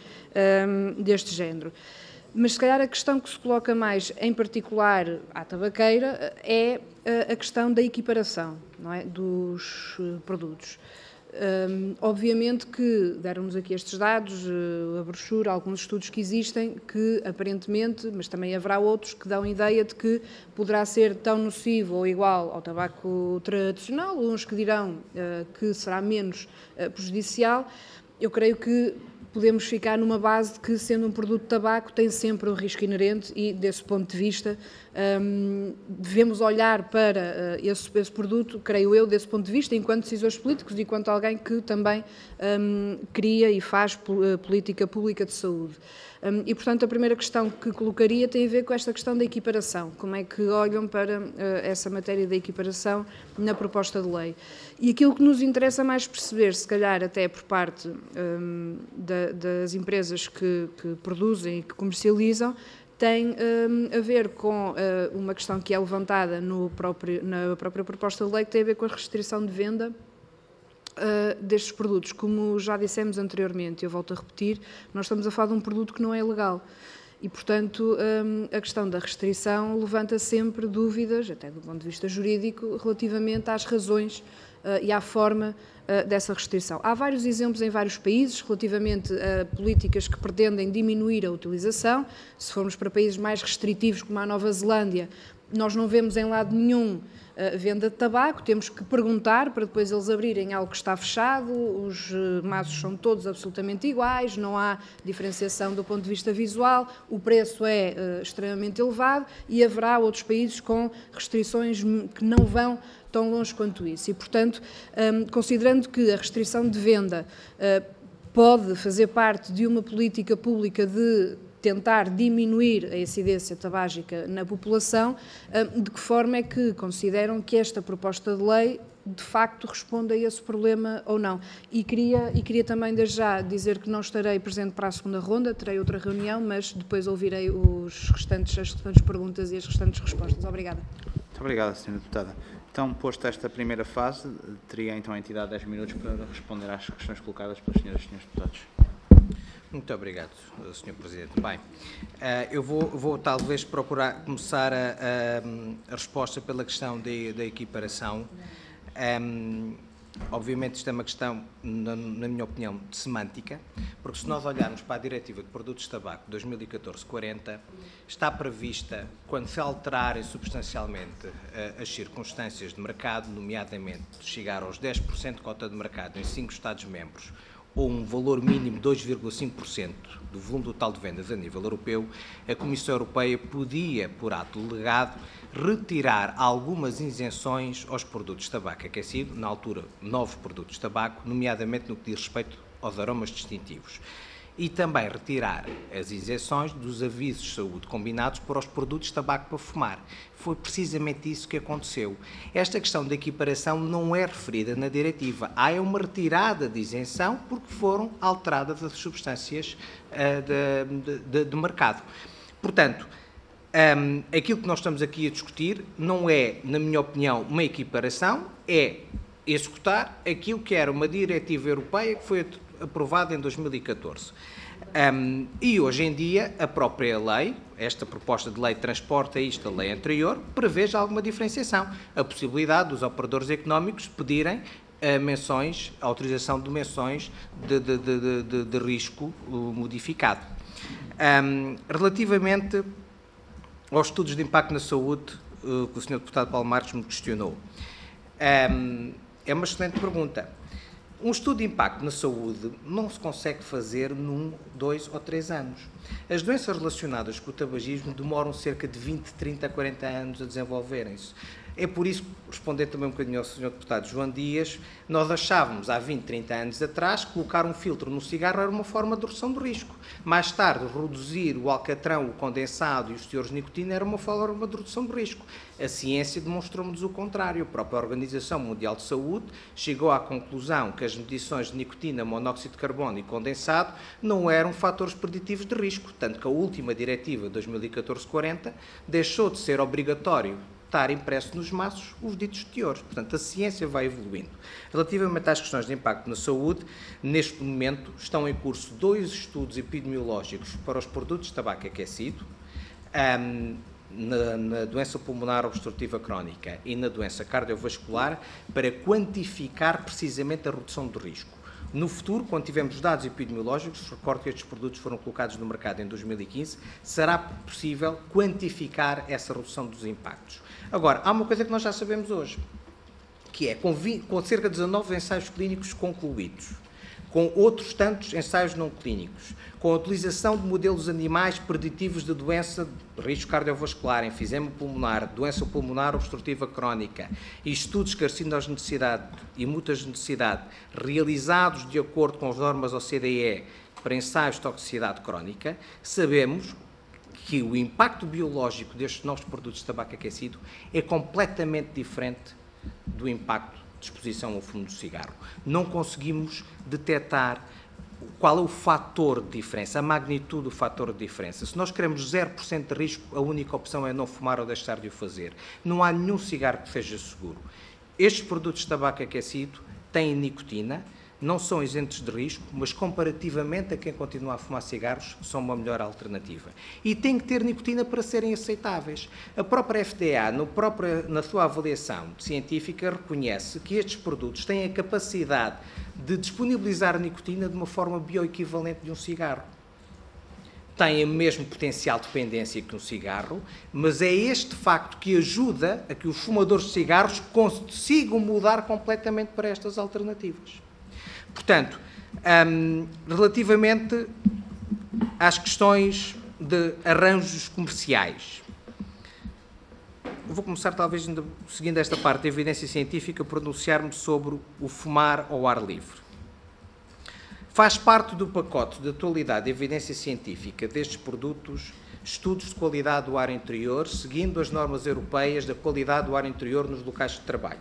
deste género. Mas, se calhar, a questão que se coloca mais, em particular, à tabaqueira, é a questão da equiparação, não é, dos produtos. Obviamente que deram-nos aqui estes dados, a brochura, alguns estudos que existem, que aparentemente, mas também haverá outros que dão ideia de que poderá ser tão nocivo ou igual ao tabaco tradicional, uns que dirão que será menos prejudicial. Eu creio que podemos ficar numa base de que, sendo um produto de tabaco, tem sempre um risco inerente e, desse ponto de vista, devemos olhar para esse produto, creio eu, desse ponto de vista, enquanto decisores políticos e enquanto alguém que também cria e faz política pública de saúde. E, portanto, a primeira questão que colocaria tem a ver com esta questão da equiparação. Como é que olham para essa matéria da equiparação na proposta de lei? E aquilo que nos interessa mais perceber, se calhar até por parte das empresas que produzem e que comercializam, tem a ver com uma questão que é levantada na própria proposta de lei, que tem a ver com a restrição de venda destes produtos. Como já dissemos anteriormente, eu volto a repetir, nós estamos a falar de um produto que não é legal e, portanto, a questão da restrição levanta sempre dúvidas, até do ponto de vista jurídico, relativamente às razões e à forma dessa restrição. Há vários exemplos em vários países relativamente a políticas que pretendem diminuir a utilização. Se formos para países mais restritivos, como a Nova Zelândia, nós não vemos em lado nenhum venda de tabaco, temos que perguntar para depois eles abrirem algo que está fechado, os maços são todos absolutamente iguais, não há diferenciação do ponto de vista visual, o preço é extremamente elevado e haverá outros países com restrições que não vão tão longe quanto isso. E, portanto, considerando que a restrição de venda pode fazer parte de uma política pública de tentar diminuir a incidência tabágica na população, de que forma é que consideram que esta proposta de lei de facto responde a esse problema ou não? E queria também desde já dizer que não estarei presente para a segunda ronda, terei outra reunião, mas depois ouvirei as restantes perguntas e as restantes respostas. Obrigada. Muito obrigado, Sra. Deputada. Então, posto esta primeira fase, teria então a entidade 10 minutos para responder às questões colocadas pelas senhoras e senhores deputados. Muito obrigado, Sr. Presidente. Bem, eu vou talvez procurar começar a resposta pela questão da equiparação. Obviamente isto é uma questão, na minha opinião, de semântica, porque se nós olharmos para a Diretiva de Produtos de Tabaco 2014-40, está prevista, quando se alterarem substancialmente as circunstâncias de mercado, nomeadamente chegar aos 10% de cota de mercado em 5 Estados-membros, ou um valor mínimo de 2,5% do volume total de vendas a nível europeu, a Comissão Europeia podia, por ato delegado, retirar algumas isenções aos produtos de tabaco aquecido, na altura novos produtos de tabaco, nomeadamente no que diz respeito aos aromas distintivos. E também retirar as isenções dos avisos de saúde combinados para os produtos de tabaco para fumar. Foi precisamente isso que aconteceu. Esta questão da equiparação não é referida na diretiva. Há uma retirada de isenção porque foram alteradas as substâncias de mercado. Portanto, aquilo que nós estamos aqui a discutir não é, na minha opinião, uma equiparação, é executar aquilo que era uma diretiva europeia que foi aprovada em 2014. E hoje em dia a própria lei, esta proposta de lei transporta isto da lei anterior, prevê já alguma diferenciação. A possibilidade dos operadores económicos pedirem menções, autorização de menções de risco modificado. Relativamente aos estudos de impacto na saúde que o Sr. Deputado Paulo Marques me questionou, é uma excelente pergunta. Um estudo de impacto na saúde não se consegue fazer num, 2 ou 3 anos. As doenças relacionadas com o tabagismo demoram cerca de 20, 30, 40 anos a desenvolverem-se. É por isso, respondendo também um bocadinho ao Sr. Deputado João Dias, nós achávamos há 20, 30 anos atrás que colocar um filtro no cigarro era uma forma de redução do risco. Mais tarde, reduzir o alcatrão, o condensado e os teores de nicotina era uma forma de redução do risco. A ciência demonstrou-nos o contrário. A própria Organização Mundial de Saúde chegou à conclusão que as medições de nicotina, monóxido de carbono e condensado não eram fatores preditivos de risco, tanto que a última diretiva, 2014-40, deixou de ser obrigatório estar impresso nos maços os ditos teores. Portanto, a ciência vai evoluindo. Relativamente às questões de impacto na saúde, neste momento estão em curso 2 estudos epidemiológicos para os produtos de tabaco aquecido, na doença pulmonar obstrutiva crónica e na doença cardiovascular, para quantificar precisamente a redução do risco. No futuro, quando tivermos os dados epidemiológicos, recordo que estes produtos foram colocados no mercado em 2015, será possível quantificar essa redução dos impactos. Agora, há uma coisa que nós já sabemos hoje, que é, com cerca de 19 ensaios clínicos concluídos, com outros tantos ensaios não clínicos, com a utilização de modelos animais preditivos de doença de risco cardiovascular, enfisema pulmonar, doença pulmonar obstrutiva crónica e estudos de carcinogenicidade e mutagenicidade realizados de acordo com as normas OCDE para ensaios de toxicidade crónica, sabemos que o impacto biológico destes novos produtos de tabaco aquecido é completamente diferente do impacto de exposição ao fumo do cigarro. Não conseguimos detectar qual é o fator de diferença, a magnitude do fator de diferença. Se nós queremos 0% de risco, a única opção é não fumar ou deixar de o fazer. Não há nenhum cigarro que seja seguro. Estes produtos de tabaco aquecido têm nicotina, não são isentos de risco, mas comparativamente a quem continua a fumar cigarros, são uma melhor alternativa. E têm que ter nicotina para serem aceitáveis. A própria FDA, na sua avaliação científica, reconhece que estes produtos têm a capacidade de disponibilizar a nicotina de uma forma bioequivalente de um cigarro. Têm o mesmo potencial de dependência que um cigarro, mas é este facto que ajuda a que os fumadores de cigarros consigam mudar completamente para estas alternativas. Portanto, relativamente às questões de arranjos comerciais, eu vou começar, talvez, seguindo esta parte da evidência científica, pronunciar-me sobre o fumar ao ar livre. Faz parte do pacote de atualidade de evidência científica destes produtos estudos de qualidade do ar interior, seguindo as normas europeias da qualidade do ar interior nos locais de trabalho.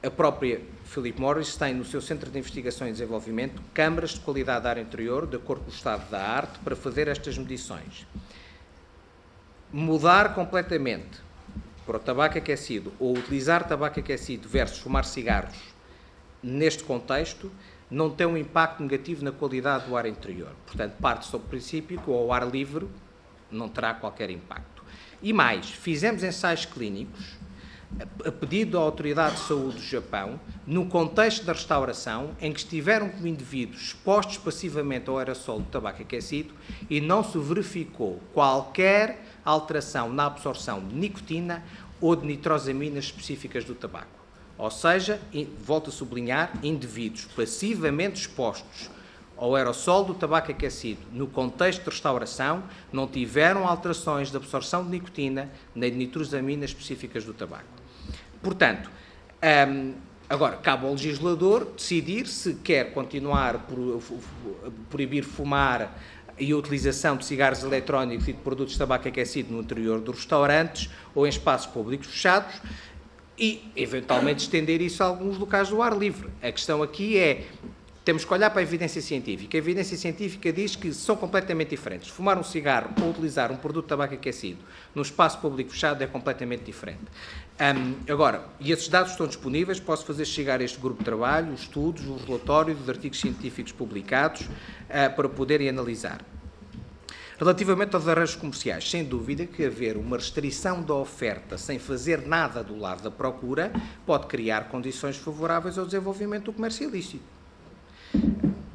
A própria Philip Morris tem no seu Centro de Investigação e Desenvolvimento câmaras de qualidade de ar interior, de acordo com o estado da arte, para fazer estas medições. Mudar completamente para o tabaco aquecido ou utilizar tabaco aquecido versus fumar cigarros neste contexto não tem um impacto negativo na qualidade do ar interior. Portanto, parte sobre o princípio que ao ar livre não terá qualquer impacto. E mais, fizemos ensaios clínicos a pedido da Autoridade de Saúde do Japão, no contexto da restauração, em que estiveram com indivíduos expostos passivamente ao aerossol do tabaco aquecido e não se verificou qualquer alteração na absorção de nicotina ou de nitrosaminas específicas do tabaco. Ou seja, volto a sublinhar, indivíduos passivamente expostos ao aerossol do tabaco aquecido no contexto de restauração não tiveram alterações de absorção de nicotina nem de nitrosaminas específicas do tabaco. Portanto, agora, cabe ao legislador decidir se quer continuar por proibir fumar e a utilização de cigarros eletrónicos e de produtos de tabaco aquecido no interior dos restaurantes ou em espaços públicos fechados e, eventualmente, estender isso a alguns locais do ar livre. A questão aqui é, temos que olhar para a evidência científica. A evidência científica diz que são completamente diferentes. Fumar um cigarro ou utilizar um produto de tabaco aquecido no espaço público fechado é completamente diferente. Agora, e esses dados estão disponíveis, posso fazer chegar a este grupo de trabalho, os estudos, os relatórios, os artigos científicos publicados, para poderem analisar. Relativamente aos arranjos comerciais, sem dúvida que haver uma restrição da oferta sem fazer nada do lado da procura pode criar condições favoráveis ao desenvolvimento do comércio ilícito.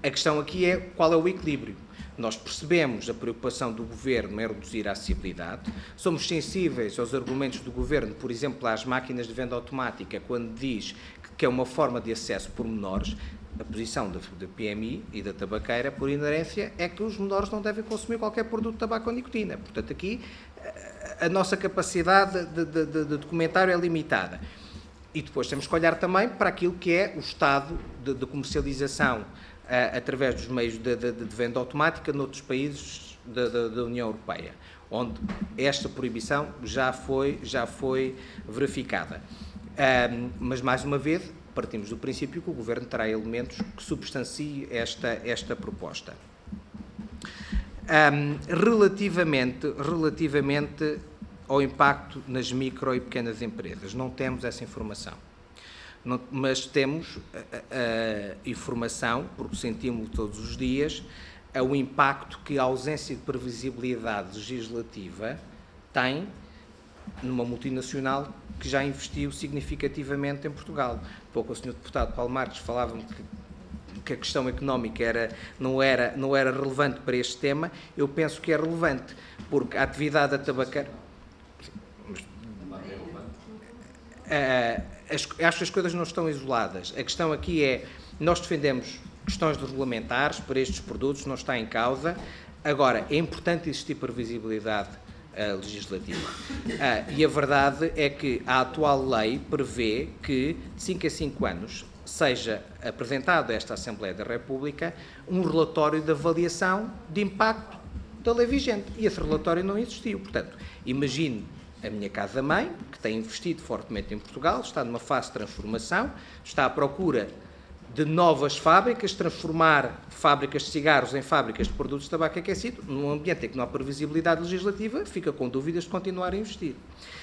A questão aqui é qual é o equilíbrio. Nós percebemos a preocupação do Governo em reduzir a acessibilidade, somos sensíveis aos argumentos do Governo, por exemplo, às máquinas de venda automática, quando diz que é uma forma de acesso por menores. A posição da PMI e da tabaqueira, por inerência, é que os menores não devem consumir qualquer produto de tabaco ou nicotina. Portanto, aqui a nossa capacidade de comentário é limitada. E depois temos que olhar também para aquilo que é o estado de comercialização através dos meios de venda automática noutros países da União Europeia, onde esta proibição já foi verificada. Mas, mais uma vez, partimos do princípio que o Governo terá elementos que substanciem esta proposta. Relativamente ao impacto nas micro e pequenas empresas. Não temos essa informação. Mas temos a informação, porque sentimos todos os dias, o impacto que a ausência de previsibilidade legislativa tem numa multinacional que já investiu significativamente em Portugal. Pouco o Sr. Deputado Paulo Marques falava-me que a questão económica não era relevante para este tema. Eu penso que é relevante, porque a atividade da tabaqueira... acho que as coisas não estão isoladas. A questão aqui é, nós defendemos questões regulamentares para estes produtos, não está em causa. Agora, é importante existir previsibilidade legislativa. E a verdade é que a atual lei prevê que, de 5 a 5 anos, seja apresentado a esta Assembleia da República um relatório de avaliação de impacto da lei vigente. E esse relatório não existiu. Portanto, imagine a minha casa-mãe, que tem investido fortemente em Portugal, está numa fase de transformação, está à procura de novas fábricas, transformar fábricas de cigarros em fábricas de produtos de tabaco aquecido, num ambiente em que não há previsibilidade legislativa, fica com dúvidas de continuar a investir.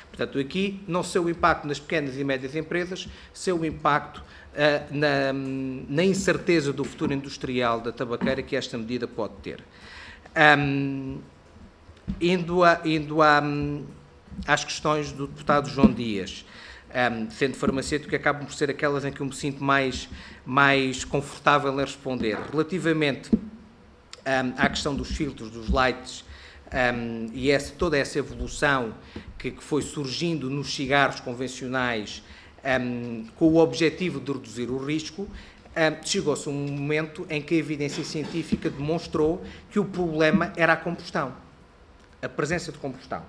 Portanto, aqui não sei o impacto nas pequenas e médias empresas, sei o impacto na incerteza do futuro industrial da tabaqueira que esta medida pode ter. Indo às questões do deputado João Dias, sendo farmacêutico, que acabam por ser aquelas em que eu me sinto mais confortável em responder. Relativamente à questão dos filtros, dos lights, e toda essa evolução que foi surgindo nos cigarros convencionais com o objetivo de reduzir o risco, chegou-se a um momento em que a evidência científica demonstrou que o problema era a combustão, a presença de combustão.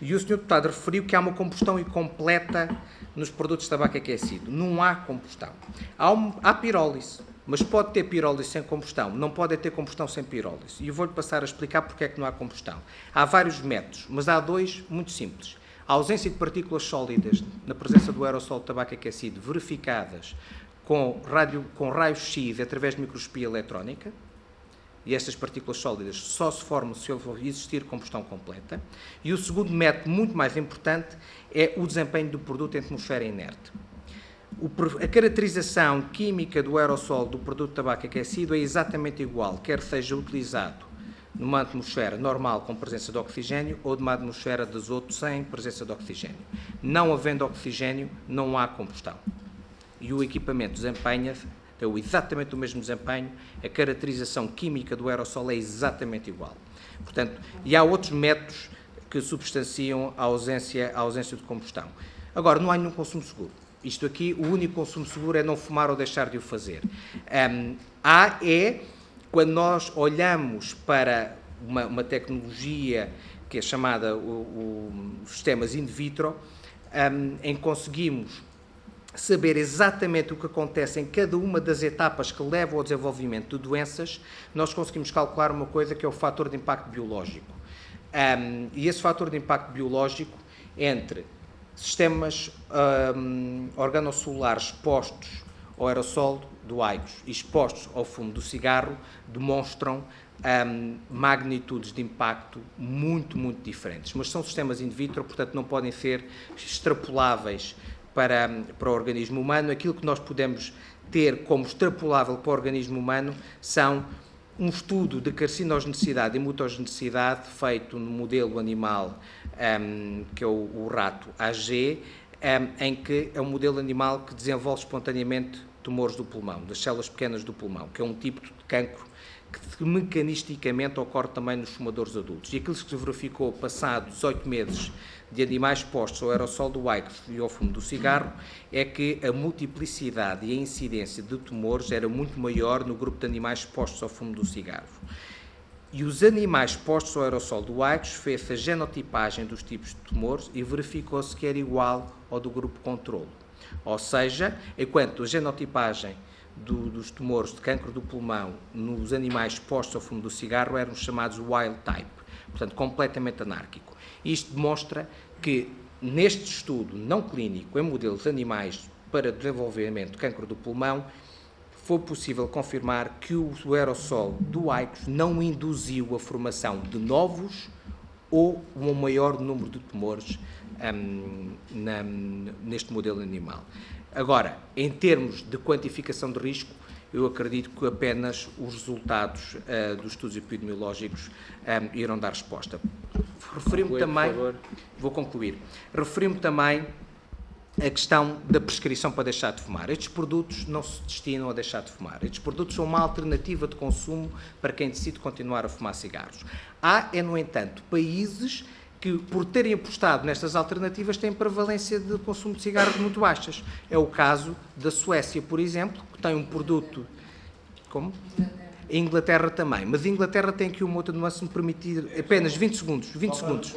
E o Sr. Deputado referiu que há uma combustão incompleta nos produtos de tabaco aquecido. Não há combustão. Há pirólise, mas pode ter pirólise sem combustão, não pode ter combustão sem pirólise. E eu vou-lhe passar a explicar porque é que não há combustão. Há vários métodos, mas há dois muito simples. A ausência de partículas sólidas na presença do aerossol de tabaco aquecido verificadas com raios-x através de microscopia eletrónica, e estas partículas sólidas só se formam se existir combustão completa. E o segundo método, muito mais importante, é o desempenho do produto em atmosfera inerte. A caracterização química do aerossol do produto de tabaco aquecido é exatamente igual, quer seja utilizado numa atmosfera normal com presença de oxigênio ou numa atmosfera de azoto sem presença de oxigênio. Não havendo oxigênio, não há combustão. E o equipamento desempenha-se, tem exatamente o mesmo desempenho, a caracterização química do aerossol é exatamente igual. Portanto, e há outros métodos que substanciam a ausência de combustão. Agora, não há nenhum consumo seguro. Isto aqui, o único consumo seguro é não fumar ou deixar de o fazer. Quando nós olhamos para uma tecnologia que é chamada os sistemas in vitro, em que conseguimos saber exatamente o que acontece em cada uma das etapas que levam ao desenvolvimento de doenças, nós conseguimos calcular uma coisa que é o fator de impacto biológico. E esse fator de impacto biológico entre sistemas organocelulares expostos ao aerossol do aigos e expostos ao fumo do cigarro demonstram magnitudes de impacto muito, muito diferentes. Mas são sistemas in vitro, portanto não podem ser extrapoláveis para o organismo humano. Aquilo que nós podemos ter como extrapolável para o organismo humano são um estudo de carcinogenicidade e mutagenicidade feito no modelo animal, que é o rato AG, em que é um modelo animal que desenvolve espontaneamente tumores do pulmão, das células pequenas do pulmão, que é um tipo de cancro que mecanisticamente ocorre também nos fumadores adultos. E aquilo que se verificou passados 18 meses de animais expostos ao aerossol do aigos e ao fumo do cigarro é que a multiplicidade e a incidência de tumores era muito maior no grupo de animais expostos ao fumo do cigarro. E os animais expostos ao aerossol do aigos fez a genotipagem dos tipos de tumores e verificou-se que era igual ao do grupo controlo. Ou seja, enquanto a genotipagem dos tumores de cancro do pulmão nos animais expostos ao fumo do cigarro eram chamados wild type, portanto completamente anárquico. Isto demonstra que neste estudo não clínico em modelos animais para desenvolvimento de cancro do pulmão foi possível confirmar que o aerossol do aigos não induziu a formação de novos ou um maior número de tumores neste modelo animal. Agora, em termos de quantificação de risco, eu acredito que apenas os resultados dos estudos epidemiológicos irão dar resposta. Referi-me também, vou concluir, referi-me também a questão da prescrição para deixar de fumar. Estes produtos não se destinam a deixar de fumar. Estes produtos são uma alternativa de consumo para quem decide continuar a fumar cigarros. Há, no entanto, países que, por terem apostado nestas alternativas, têm prevalência de consumo de cigarros muito baixas. É o caso da Suécia, por exemplo, que tem um produto... Como? A Inglaterra também. Mas a Inglaterra tem aqui uma outra nuance, se me permitir, apenas 20 segundos. 20 segundos.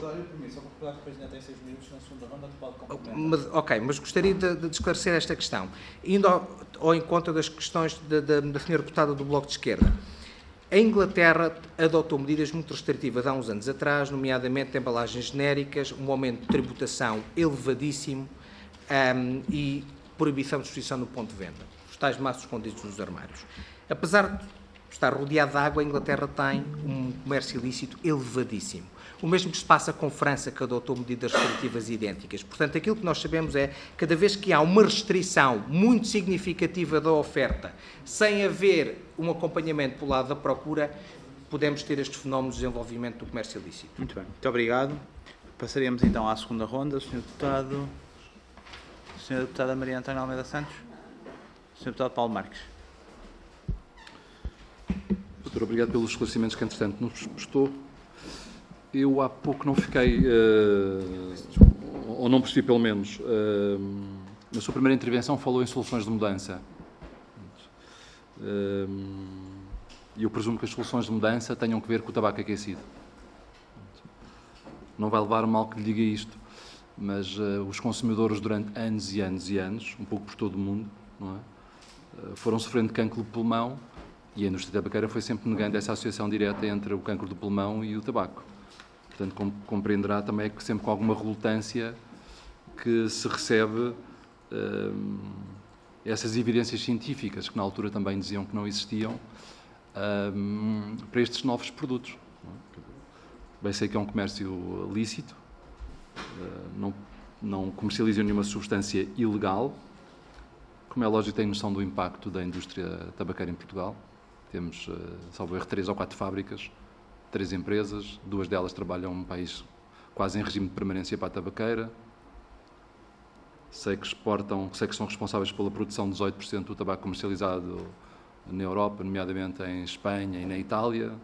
Mas gostaria de esclarecer esta questão. Indo ao encontro das questões da senhora deputada do Bloco de Esquerda. A Inglaterra adotou medidas muito restritivas há uns anos atrás, nomeadamente embalagens genéricas, um aumento de tributação elevadíssimo e proibição de exposição no ponto de venda. Os tais maços escondidos nos armários. Apesar de estar rodeado de água, a Inglaterra tem um comércio ilícito elevadíssimo. O mesmo que se passa com França, que adotou medidas restritivas idênticas. Portanto, aquilo que nós sabemos é, cada vez que há uma restrição muito significativa da oferta, sem haver um acompanhamento pelo lado da procura, podemos ter estes fenómenos de desenvolvimento do comércio ilícito. Muito bem, muito obrigado. Passaremos então à segunda ronda. Senhora Deputada Maria Antónia Almeida Santos. Senhor Deputado Paulo Marques. Doutor, obrigado pelos esclarecimentos que, entretanto, nos prestou. Eu há pouco não fiquei, ou não percebi pelo menos, na sua primeira intervenção falou em soluções de mudança. E eu presumo que as soluções de mudança tenham que ver com o tabaco aquecido. Não vai levar mal que lhe diga isto, mas os consumidores durante anos e anos e anos, um pouco por todo o mundo, não é? Foram sofrendo cancro do pulmão e a indústria tabaqueira foi sempre negando essa associação direta entre o cancro do pulmão e o tabaco. Portanto, compreenderá também que sempre com alguma relutância que se recebe essas evidências científicas, que na altura também diziam que não existiam, para estes novos produtos. Bem sei que é um comércio lícito, não comercializa nenhuma substância ilegal, como é lógico tem noção do impacto da indústria tabaqueira em Portugal. Temos, salvo erro, 3 ou 4 fábricas, 3 empresas, 2 delas trabalham num país quase em regime de permanência para a tabaqueira. Sei que são responsáveis pela produção de 18% do tabaco comercializado na Europa, nomeadamente em Espanha e na Itália.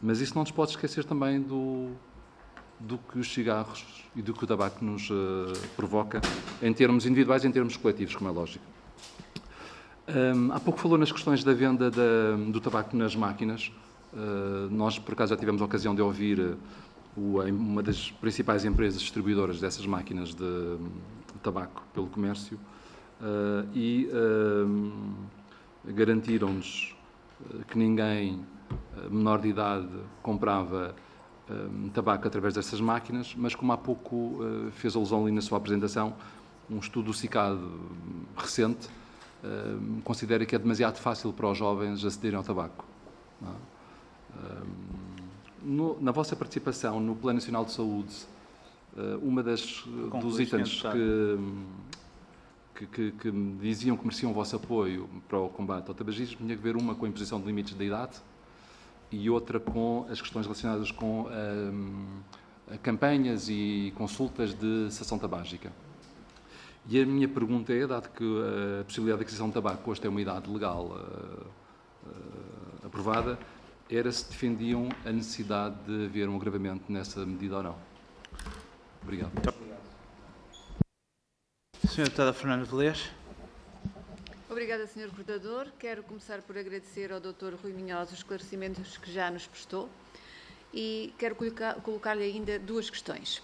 Mas isso não nos pode esquecer também do que os cigarros e do que o tabaco nos provoca, em termos individuais e em termos coletivos, como é lógico. Há pouco falou nas questões da venda do tabaco nas máquinas. Nós, por acaso, já tivemos a ocasião de ouvir uma das principais empresas distribuidoras dessas máquinas de tabaco pelo comércio e garantiram-nos que ninguém menor de idade comprava tabaco através dessas máquinas, mas como há pouco fez alusão ali na sua apresentação, um estudo do CICAD recente considera que é demasiado fácil para os jovens acederem ao tabaco. Na vossa participação no Plano Nacional de Saúde, uma dos itens que diziam que mereciam o vosso apoio para o combate ao tabagismo tinha que ver uma com a imposição de limites da idade e outra com as questões relacionadas com campanhas e consultas de cessação tabágica. E a minha pergunta é, dado que a possibilidade de aquisição de tabaco hoje tem uma idade legal aprovada, era se defendiam a necessidade de haver um agravamento nessa medida ou não. Obrigado. Sra. Deputada Fernanda Velez. Obrigada, Sr. Coordenador. Quero começar por agradecer ao Dr. Rui Minhoz os esclarecimentos que já nos prestou e quero colocar-lhe ainda 2 questões.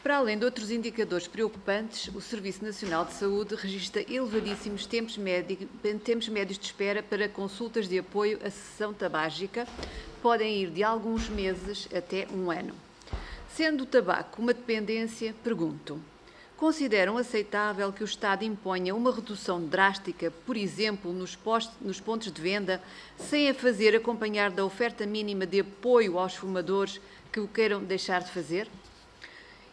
Para além de outros indicadores preocupantes, o Serviço Nacional de Saúde registra elevadíssimos tempos médios de espera para consultas de apoio à cessação tabágica, podem ir de alguns meses até 1 ano. Sendo o tabaco uma dependência, pergunto, consideram aceitável que o Estado imponha uma redução drástica, por exemplo, nos pontos de venda, sem a fazer acompanhar da oferta mínima de apoio aos fumadores que o queiram deixar de fazer?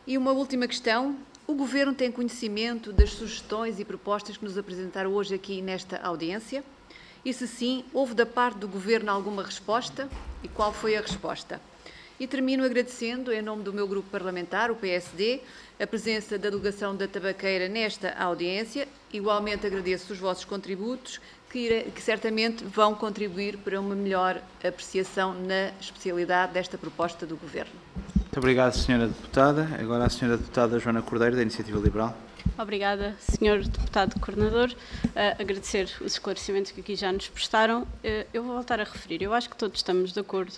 E uma última questão. O Governo tem conhecimento das sugestões e propostas que nos apresentaram hoje aqui nesta audiência? E, se sim, houve da parte do Governo alguma resposta? E qual foi a resposta? E termino agradecendo, em nome do meu grupo parlamentar, o PSD, a presença da delegação da Tabaqueira nesta audiência. Igualmente agradeço os vossos contributos, que certamente vão contribuir para uma melhor apreciação na especialidade desta proposta do Governo. Muito obrigado, Sra. Deputada. Agora a Sra. Deputada Joana Cordeiro, da Iniciativa Liberal. Obrigada, Sr. Deputado Coordenador. Agradecer os esclarecimentos que aqui já nos prestaram. Eu vou voltar a referir. Eu acho que todos estamos de acordo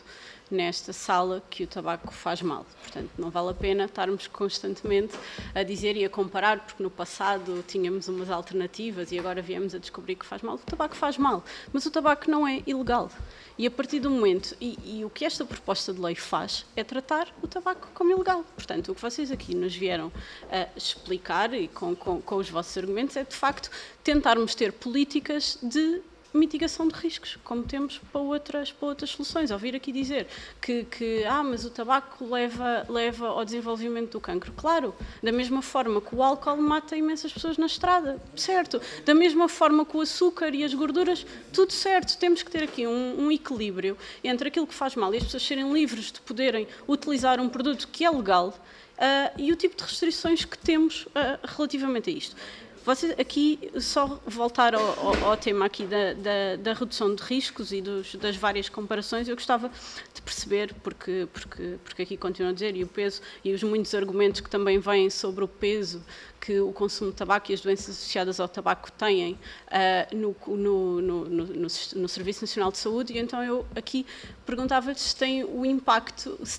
nesta sala que o tabaco faz mal. Portanto, não vale a pena estarmos constantemente a dizer e a comparar, porque no passado tínhamos umas alternativas e agora viemos a descobrir que faz mal. O tabaco faz mal, mas o tabaco não é ilegal. E a partir do momento, e o que esta proposta de lei faz, é tratar o tabaco como ilegal. Portanto, o que vocês aqui nos vieram a explicar, e com os vossos argumentos, é de facto tentarmos ter políticas de mitigação de riscos, como temos para outras soluções. Ouvir aqui dizer que mas o tabaco leva ao desenvolvimento do cancro. Claro, da mesma forma que o álcool mata imensas pessoas na estrada, certo? Da mesma forma que o açúcar e as gorduras, tudo certo. Temos que ter aqui um equilíbrio entre aquilo que faz mal e as pessoas serem livres de poderem utilizar um produto que é legal e o tipo de restrições que temos relativamente a isto. Vocês aqui, só voltar ao tema aqui da redução de riscos e das várias comparações, eu gostava de perceber, porque aqui continuo a dizer, e o peso, e os muitos argumentos que também vêm sobre o peso que o consumo de tabaco e as doenças associadas ao tabaco têm no Serviço Nacional de Saúde, e então eu aqui perguntava-lhes se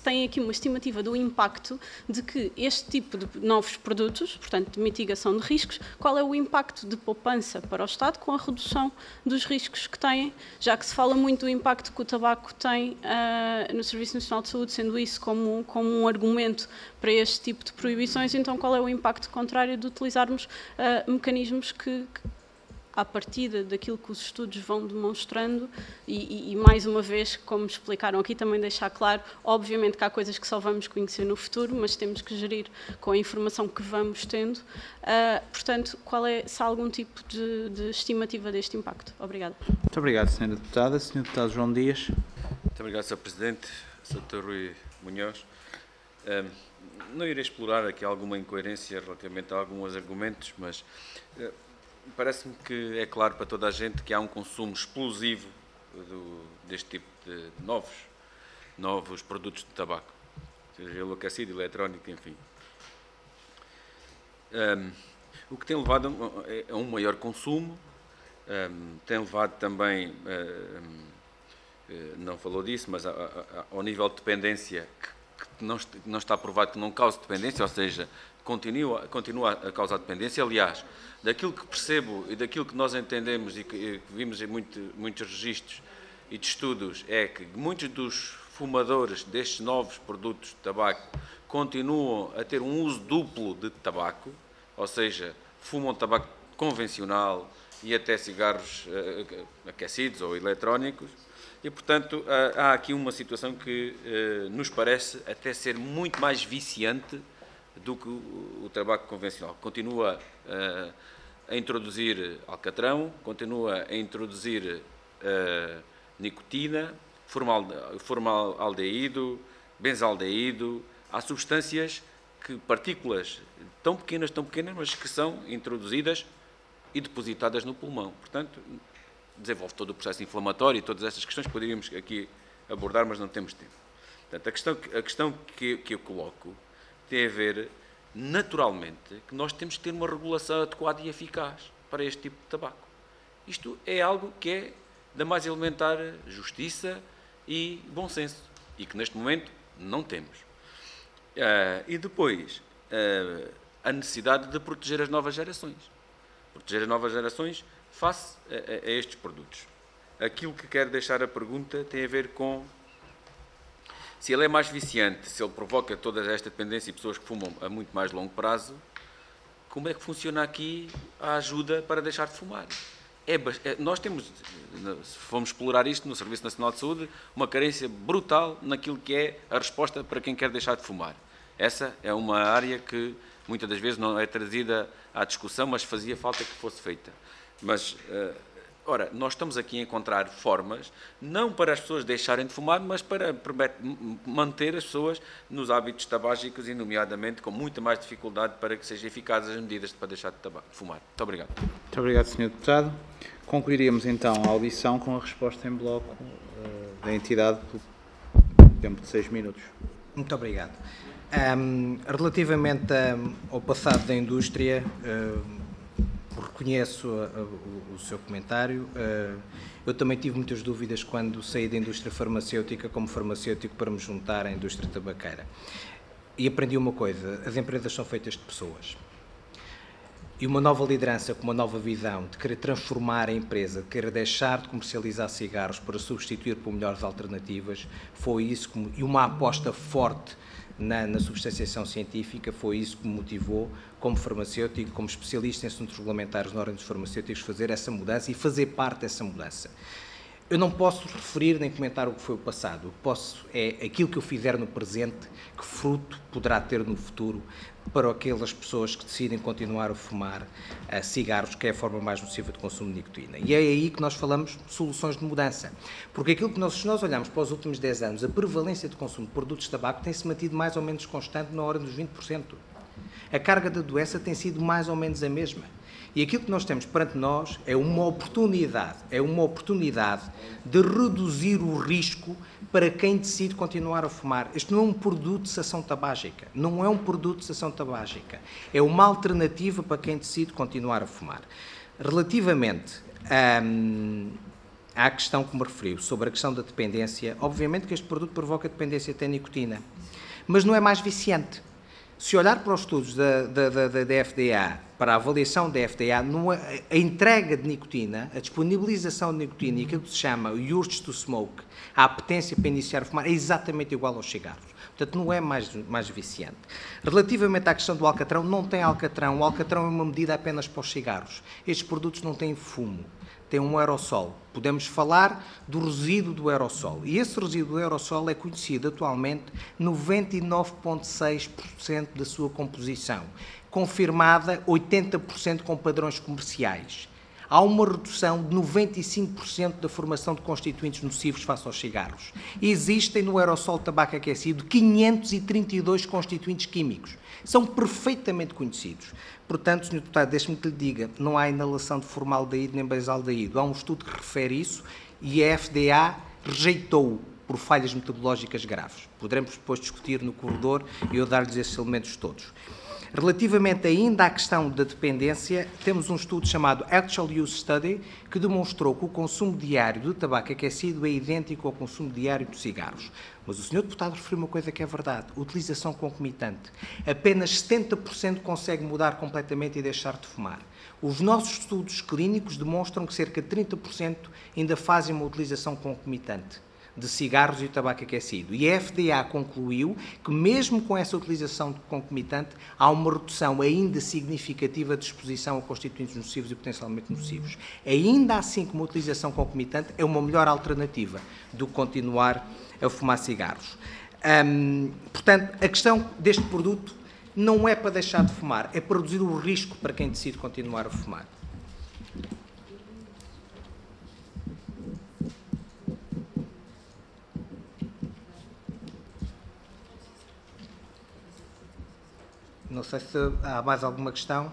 tem aqui uma estimativa do impacto de que este tipo de novos produtos, portanto de mitigação de riscos, qual é o impacto de poupança para o Estado com a redução dos riscos que têm, já que se fala muito do impacto que o tabaco tem no Serviço Nacional de Saúde, sendo isso como um argumento para este tipo de proibições, então qual é o impacto contrário de utilizarmos mecanismos que à partida daquilo que os estudos vão demonstrando e mais uma vez, como explicaram aqui, também deixar claro, obviamente que há coisas que só vamos conhecer no futuro, mas temos que gerir com a informação que vamos tendo. Portanto, se há algum tipo de estimativa deste impacto? Obrigada. Muito obrigado, Sra. Deputada. Sr. Deputado João Dias. Muito obrigado, Sr. Presidente. Sr. Rui Munhoz. Não irei explorar aqui alguma incoerência relativamente a alguns argumentos, mas parece-me que é claro para toda a gente que há um consumo explosivo deste tipo de novos produtos de tabaco, seja ele aquecido, eletrónico, enfim. O que tem levado a um maior consumo, tem levado também, não falou disso, mas ao nível de dependência, que não está provado que não cause dependência, ou seja, continua a causar dependência. Aliás, daquilo que percebo e daquilo que nós entendemos e que vimos em muitos registros e de estudos, é que muitos dos fumadores destes novos produtos de tabaco continuam a ter um uso duplo de tabaco, ou seja, fumam tabaco convencional e até cigarros aquecidos ou eletrónicos. E, portanto, há aqui uma situação que nos parece até ser muito mais viciante do que o tabaco convencional. Continua a introduzir alcatrão, continua a introduzir nicotina, formaldeído, benzaldeído. Há substâncias, partículas tão pequenas, mas que são introduzidas e depositadas no pulmão. Portanto, desenvolve todo o processo inflamatório e todas estas questões que poderíamos aqui abordar, mas não temos tempo. Portanto, a questão que eu coloco tem a ver, naturalmente, que nós temos que ter uma regulação adequada e eficaz para este tipo de tabaco. Isto é algo que é da mais elementar justiça e bom senso, e que neste momento não temos. E depois, a necessidade de proteger as novas gerações. Proteger as novas gerações face a estes produtos. Aquilo que quero deixar a pergunta tem a ver com se ele é mais viciante, se ele provoca toda esta dependência e pessoas que fumam a muito mais longo prazo, como é que funciona aqui a ajuda para deixar de fumar. Nós temos, se formos explorar isto no Serviço Nacional de Saúde, uma carência brutal naquilo que é a resposta para quem quer deixar de fumar. Essa é uma área que muitas das vezes não é trazida à discussão, mas fazia falta que fosse feita. Mas, ora, nós estamos aqui a encontrar formas, não para as pessoas deixarem de fumar, mas para manter as pessoas nos hábitos tabágicos e, nomeadamente, com muita mais dificuldade para que sejam eficazes as medidas para deixar de fumar. Muito obrigado. Muito obrigado, Sr. Deputado. Concluiríamos, então, a audição com a resposta em bloco da entidade por tempo de 6 minutos. Muito obrigado. Relativamente ao passado da indústria, reconheço o seu comentário. Eu também tive muitas dúvidas quando saí da indústria farmacêutica como farmacêutico para me juntar à indústria tabaqueira. E aprendi uma coisa: as empresas são feitas de pessoas. E uma nova liderança com uma nova visão de querer transformar a empresa, de querer deixar de comercializar cigarros para substituir por melhores alternativas, foi isso e uma aposta forte na substanciação científica, foi isso que me motivou, como farmacêutico, como especialista em assuntos regulamentares na ordem dos farmacêuticos, fazer essa mudança e fazer parte dessa mudança. Eu não posso referir nem comentar o que foi o passado. O que posso é aquilo que eu fizer no presente, que fruto poderá ter no futuro para aquelas pessoas que decidem continuar a fumar cigarros, que é a forma mais nociva de consumo de nicotina. E é aí que nós falamos de soluções de mudança. Porque aquilo que se nós olharmos para os últimos 10 anos, a prevalência de consumo de produtos de tabaco tem-se mantido mais ou menos constante na ordem dos 20%. A carga da doença tem sido mais ou menos a mesma. E aquilo que nós temos perante nós é uma oportunidade de reduzir o risco para quem decide continuar a fumar. Este não é um produto de cessação tabágica, é uma alternativa para quem decide continuar a fumar. Relativamente à questão que me referiu, sobre a questão da dependência, obviamente que este produto provoca dependência de nicotina, mas não é mais viciante. Se olhar para os estudos da FDA, para a avaliação da FDA, a entrega de nicotina, a disponibilização de nicotina e aquilo que se chama o urge to smoke, a apetência para iniciar a fumar, é exatamente igual aos cigarros. Portanto, não é mais viciante. Relativamente à questão do alcatrão, não tem alcatrão. O alcatrão é uma medida apenas para os cigarros. Estes produtos não têm fumo, têm um aerossol. Podemos falar do resíduo do aerossol. E esse resíduo do aerossol é conhecido atualmente 99,6% da sua composição, confirmada 80% com padrões comerciais. Há uma redução de 95% da formação de constituintes nocivos face aos cigarros. Existem no aerossol de tabaco aquecido 532 constituintes químicos. São perfeitamente conhecidos. Portanto, Sr. Deputado, deixe-me que lhe diga, não há inalação de formaldeído nem basaldeído. Há um estudo que refere isso e a FDA rejeitou-o por falhas metodológicas graves. Poderemos depois discutir no corredor e eu dar-lhes esses elementos todos. Relativamente ainda à questão da dependência, temos um estudo chamado Actual Use Study, que demonstrou que o consumo diário de tabaco aquecido é idêntico ao consumo diário de cigarros. Mas o Sr. Deputado referiu uma coisa que é verdade, utilização concomitante. Apenas 70% consegue mudar completamente e deixar de fumar. Os nossos estudos clínicos demonstram que cerca de 30% ainda fazem uma utilização concomitante de cigarros e tabaco aquecido. E a FDA concluiu que, mesmo com essa utilização concomitante, há uma redução ainda significativa de exposição a constituintes nocivos e potencialmente nocivos. Ainda assim, como a utilização concomitante é uma melhor alternativa do que continuar a fumar cigarros. Portanto, a questão deste produto não é para deixar de fumar, é para reduzir o risco para quem decide continuar a fumar. Não sei se há mais alguma questão.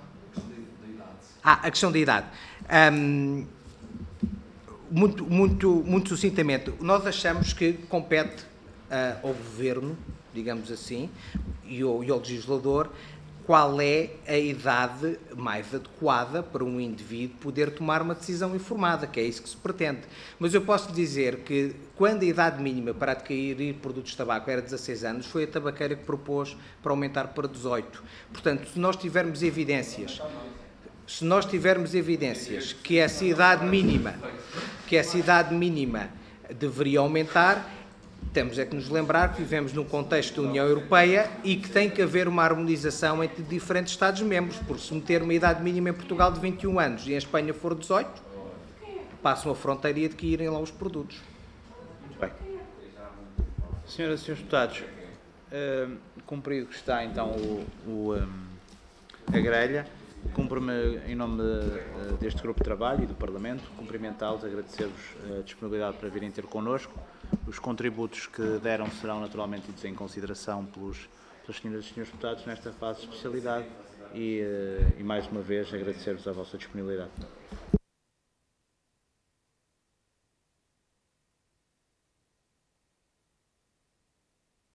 A questão da idade. Muito sucintamente, nós achamos que compete ao Governo, digamos assim, e ao legislador, qual é a idade mais adequada para um indivíduo poder tomar uma decisão informada, que é isso que se pretende. Mas eu posso dizer que, quando a idade mínima para adquirir produtos de tabaco era 16 anos, foi a tabaqueira que propôs para aumentar para 18. Portanto, se nós tivermos evidências que essa idade mínima deveria aumentar, temos é que nos lembrar que vivemos num contexto da União Europeia e que tem que haver uma harmonização entre diferentes Estados-membros, porque se meter uma idade mínima em Portugal de 21 anos e em Espanha for 18, passam a fronteira e adquirem lá os produtos. Muito bem. Senhoras e senhores deputados, cumprido que está então a grelha, cumpro-me em nome deste grupo de trabalho e do Parlamento, cumprimentá-los, agradecer-vos a disponibilidade para virem ter connosco. Os contributos que deram serão naturalmente tidos em consideração pelas senhoras e senhores deputados nesta fase de especialidade e mais uma vez agradecer-vos a vossa disponibilidade.